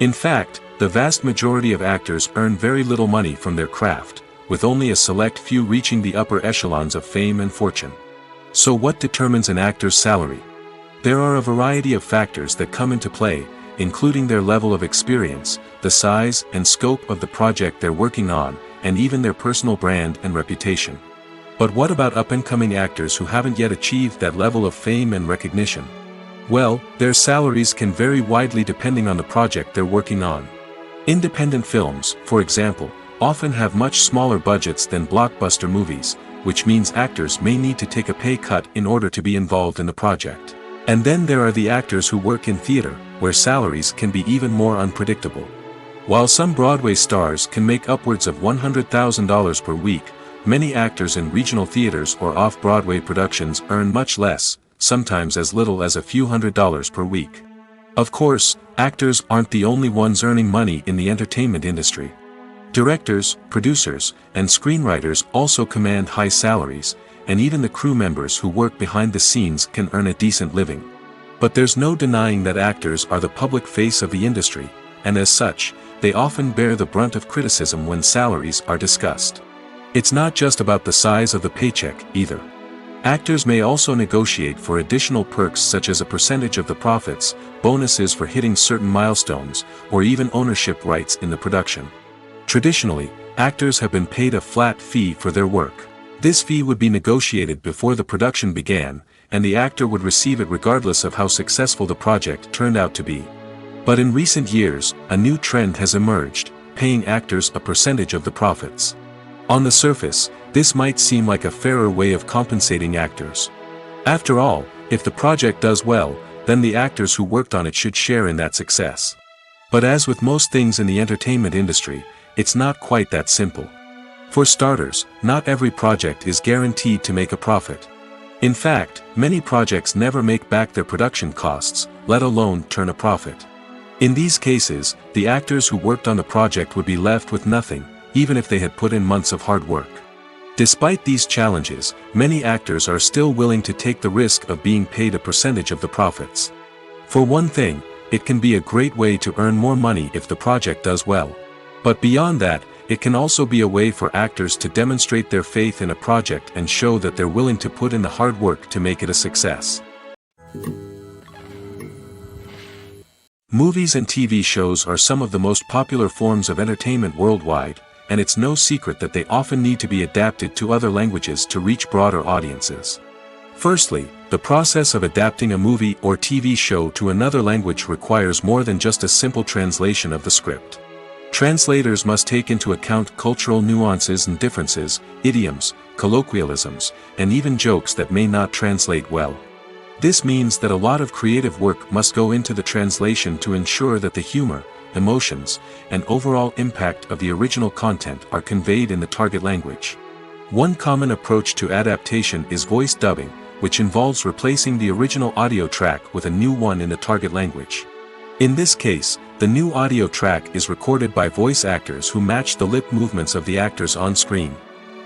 In fact, the vast majority of actors earn very little money from their craft, with only a select few reaching the upper echelons of fame and fortune. So what determines an actor's salary? There are a variety of factors that come into play, including their level of experience, the size and scope of the project they're working on, and even their personal brand and reputation. But what about up-and-coming actors who haven't yet achieved that level of fame and recognition? Well, their salaries can vary widely depending on the project they're working on. Independent films, for example, often have much smaller budgets than blockbuster movies, which means actors may need to take a pay cut in order to be involved in the project. And then there are the actors who work in theater, where salaries can be even more unpredictable. While some Broadway stars can make upwards of $100,000 per week, many actors in regional theaters or off-Broadway productions earn much less, sometimes as little as a few $100s per week. Of course, actors aren't the only ones earning money in the entertainment industry. Directors, producers, and screenwriters also command high salaries, and even the crew members who work behind the scenes can earn a decent living. But there's no denying that actors are the public face of the industry, and as such, they often bear the brunt of criticism when salaries are discussed. It's not just about the size of the paycheck, either. Actors may also negotiate for additional perks such as a percentage of the profits, bonuses for hitting certain milestones, or even ownership rights in the production. Traditionally, actors have been paid a flat fee for their work. This fee would be negotiated before the production began, and the actor would receive it regardless of how successful the project turned out to be. But in recent years, a new trend has emerged, paying actors a percentage of the profits. On the surface, this might seem like a fairer way of compensating actors. After all, if the project does well, then the actors who worked on it should share in that success. But as with most things in the entertainment industry, it's not quite that simple. For starters, not every project is guaranteed to make a profit. In fact, many projects never make back their production costs, let alone turn a profit. In these cases, the actors who worked on the project would be left with nothing, even if they had put in months of hard work. Despite these challenges, many actors are still willing to take the risk of being paid a percentage of the profits. For one thing, it can be a great way to earn more money if the project does well. But beyond that, it can also be a way for actors to demonstrate their faith in a project and show that they're willing to put in the hard work to make it a success. Movies and TV shows are some of the most popular forms of entertainment worldwide, and it's no secret that they often need to be adapted to other languages to reach broader audiences. Firstly, the process of adapting a movie or TV show to another language requires more than just a simple translation of the script. Translators must take into account cultural nuances and differences, idioms, colloquialisms, and even jokes that may not translate well. This means that a lot of creative work must go into the translation to ensure that the humor, emotions, and overall impact of the original content are conveyed in the target language. One common approach to adaptation is voice dubbing, which involves replacing the original audio track with a new one in the target language. In this case, the new audio track is recorded by voice actors who match the lip movements of the actors on screen.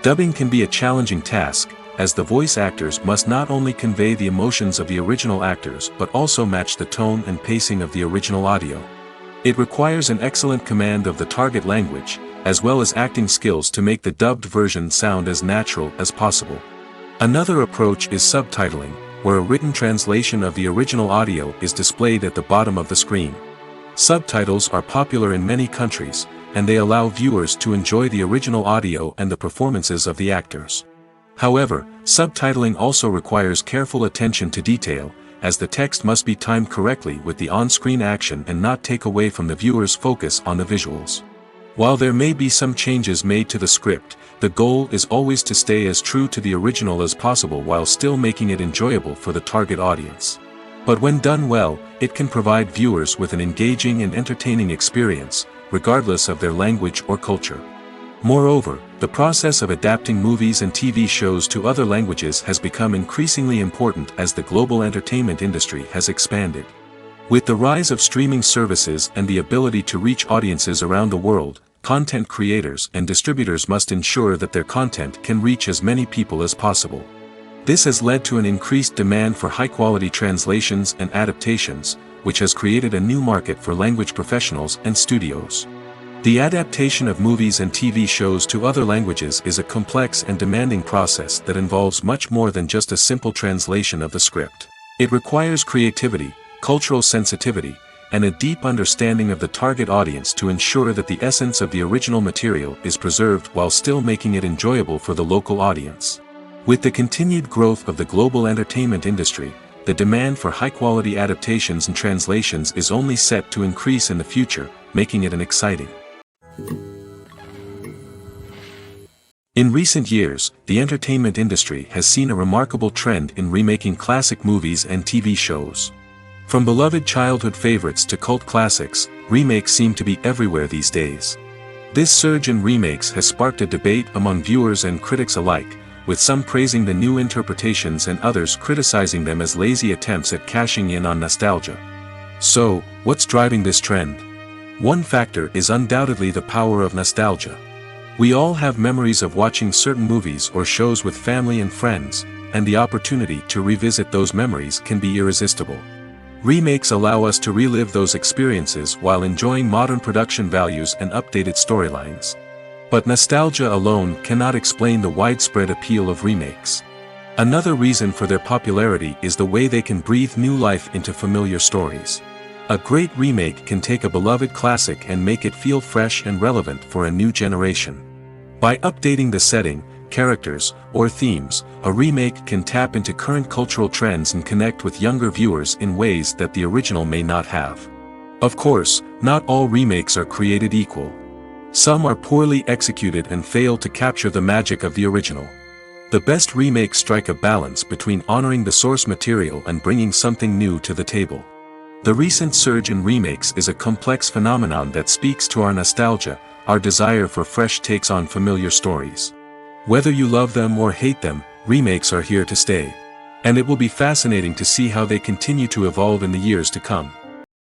Dubbing can be a challenging task, as the voice actors must not only convey the emotions of the original actors but also match the tone and pacing of the original audio. It requires an excellent command of the target language, as well as acting skills to make the dubbed version sound as natural as possible. Another approach is subtitling, where a written translation of the original audio is displayed at the bottom of the screen. Subtitles are popular in many countries, and they allow viewers to enjoy the original audio and the performances of the actors. However, subtitling also requires careful attention to detail, as the text must be timed correctly with the on-screen action and not take away from the viewer's focus on the visuals. While there may be some changes made to the script, the goal is always to stay as true to the original as possible while still making it enjoyable for the target audience. But when done well, it can provide viewers with an engaging and entertaining experience, regardless of their language or culture. Moreover, the process of adapting movies and TV shows to other languages has become increasingly important as the global entertainment industry has expanded. With the rise of streaming services and the ability to reach audiences around the world, content creators and distributors must ensure that their content can reach as many people as possible. This has led to an increased demand for high-quality translations and adaptations, which has created a new market for language professionals and studios. The adaptation of movies and TV shows to other languages is a complex and demanding process that involves much more than just a simple translation of the script. It requires creativity, cultural sensitivity, and a deep understanding of the target audience to ensure that the essence of the original material is preserved while still making it enjoyable for the local audience. With the continued growth of the global entertainment industry, the demand for high-quality adaptations and translations is only set to increase in the future, making it an exciting. In recent years, the entertainment industry has seen a remarkable trend in remaking classic movies and TV shows. From beloved childhood favorites to cult classics, remakes seem to be everywhere these days. This surge in remakes has sparked a debate among viewers and critics alike, with some praising the new interpretations and others criticizing them as lazy attempts at cashing in on nostalgia. So, what's driving this trend? One factor is undoubtedly the power of nostalgia. We all have memories of watching certain movies or shows with family and friends, and the opportunity to revisit those memories can be irresistible. Remakes allow us to relive those experiences while enjoying modern production values and updated storylines. But nostalgia alone cannot explain the widespread appeal of remakes. Another reason for their popularity is the way they can breathe new life into familiar stories. A great remake can take a beloved classic and make it feel fresh and relevant for a new generation. By updating the setting, characters, or themes, a remake can tap into current cultural trends and connect with younger viewers in ways that the original may not have. Of course, not all remakes are created equal. Some are poorly executed and fail to capture the magic of the original. The best remakes strike a balance between honoring the source material and bringing something new to the table. The recent surge in remakes is a complex phenomenon that speaks to our nostalgia, our desire for fresh takes on familiar stories. Whether you love them or hate them, remakes are here to stay. And it will be fascinating to see how they continue to evolve in the years to come.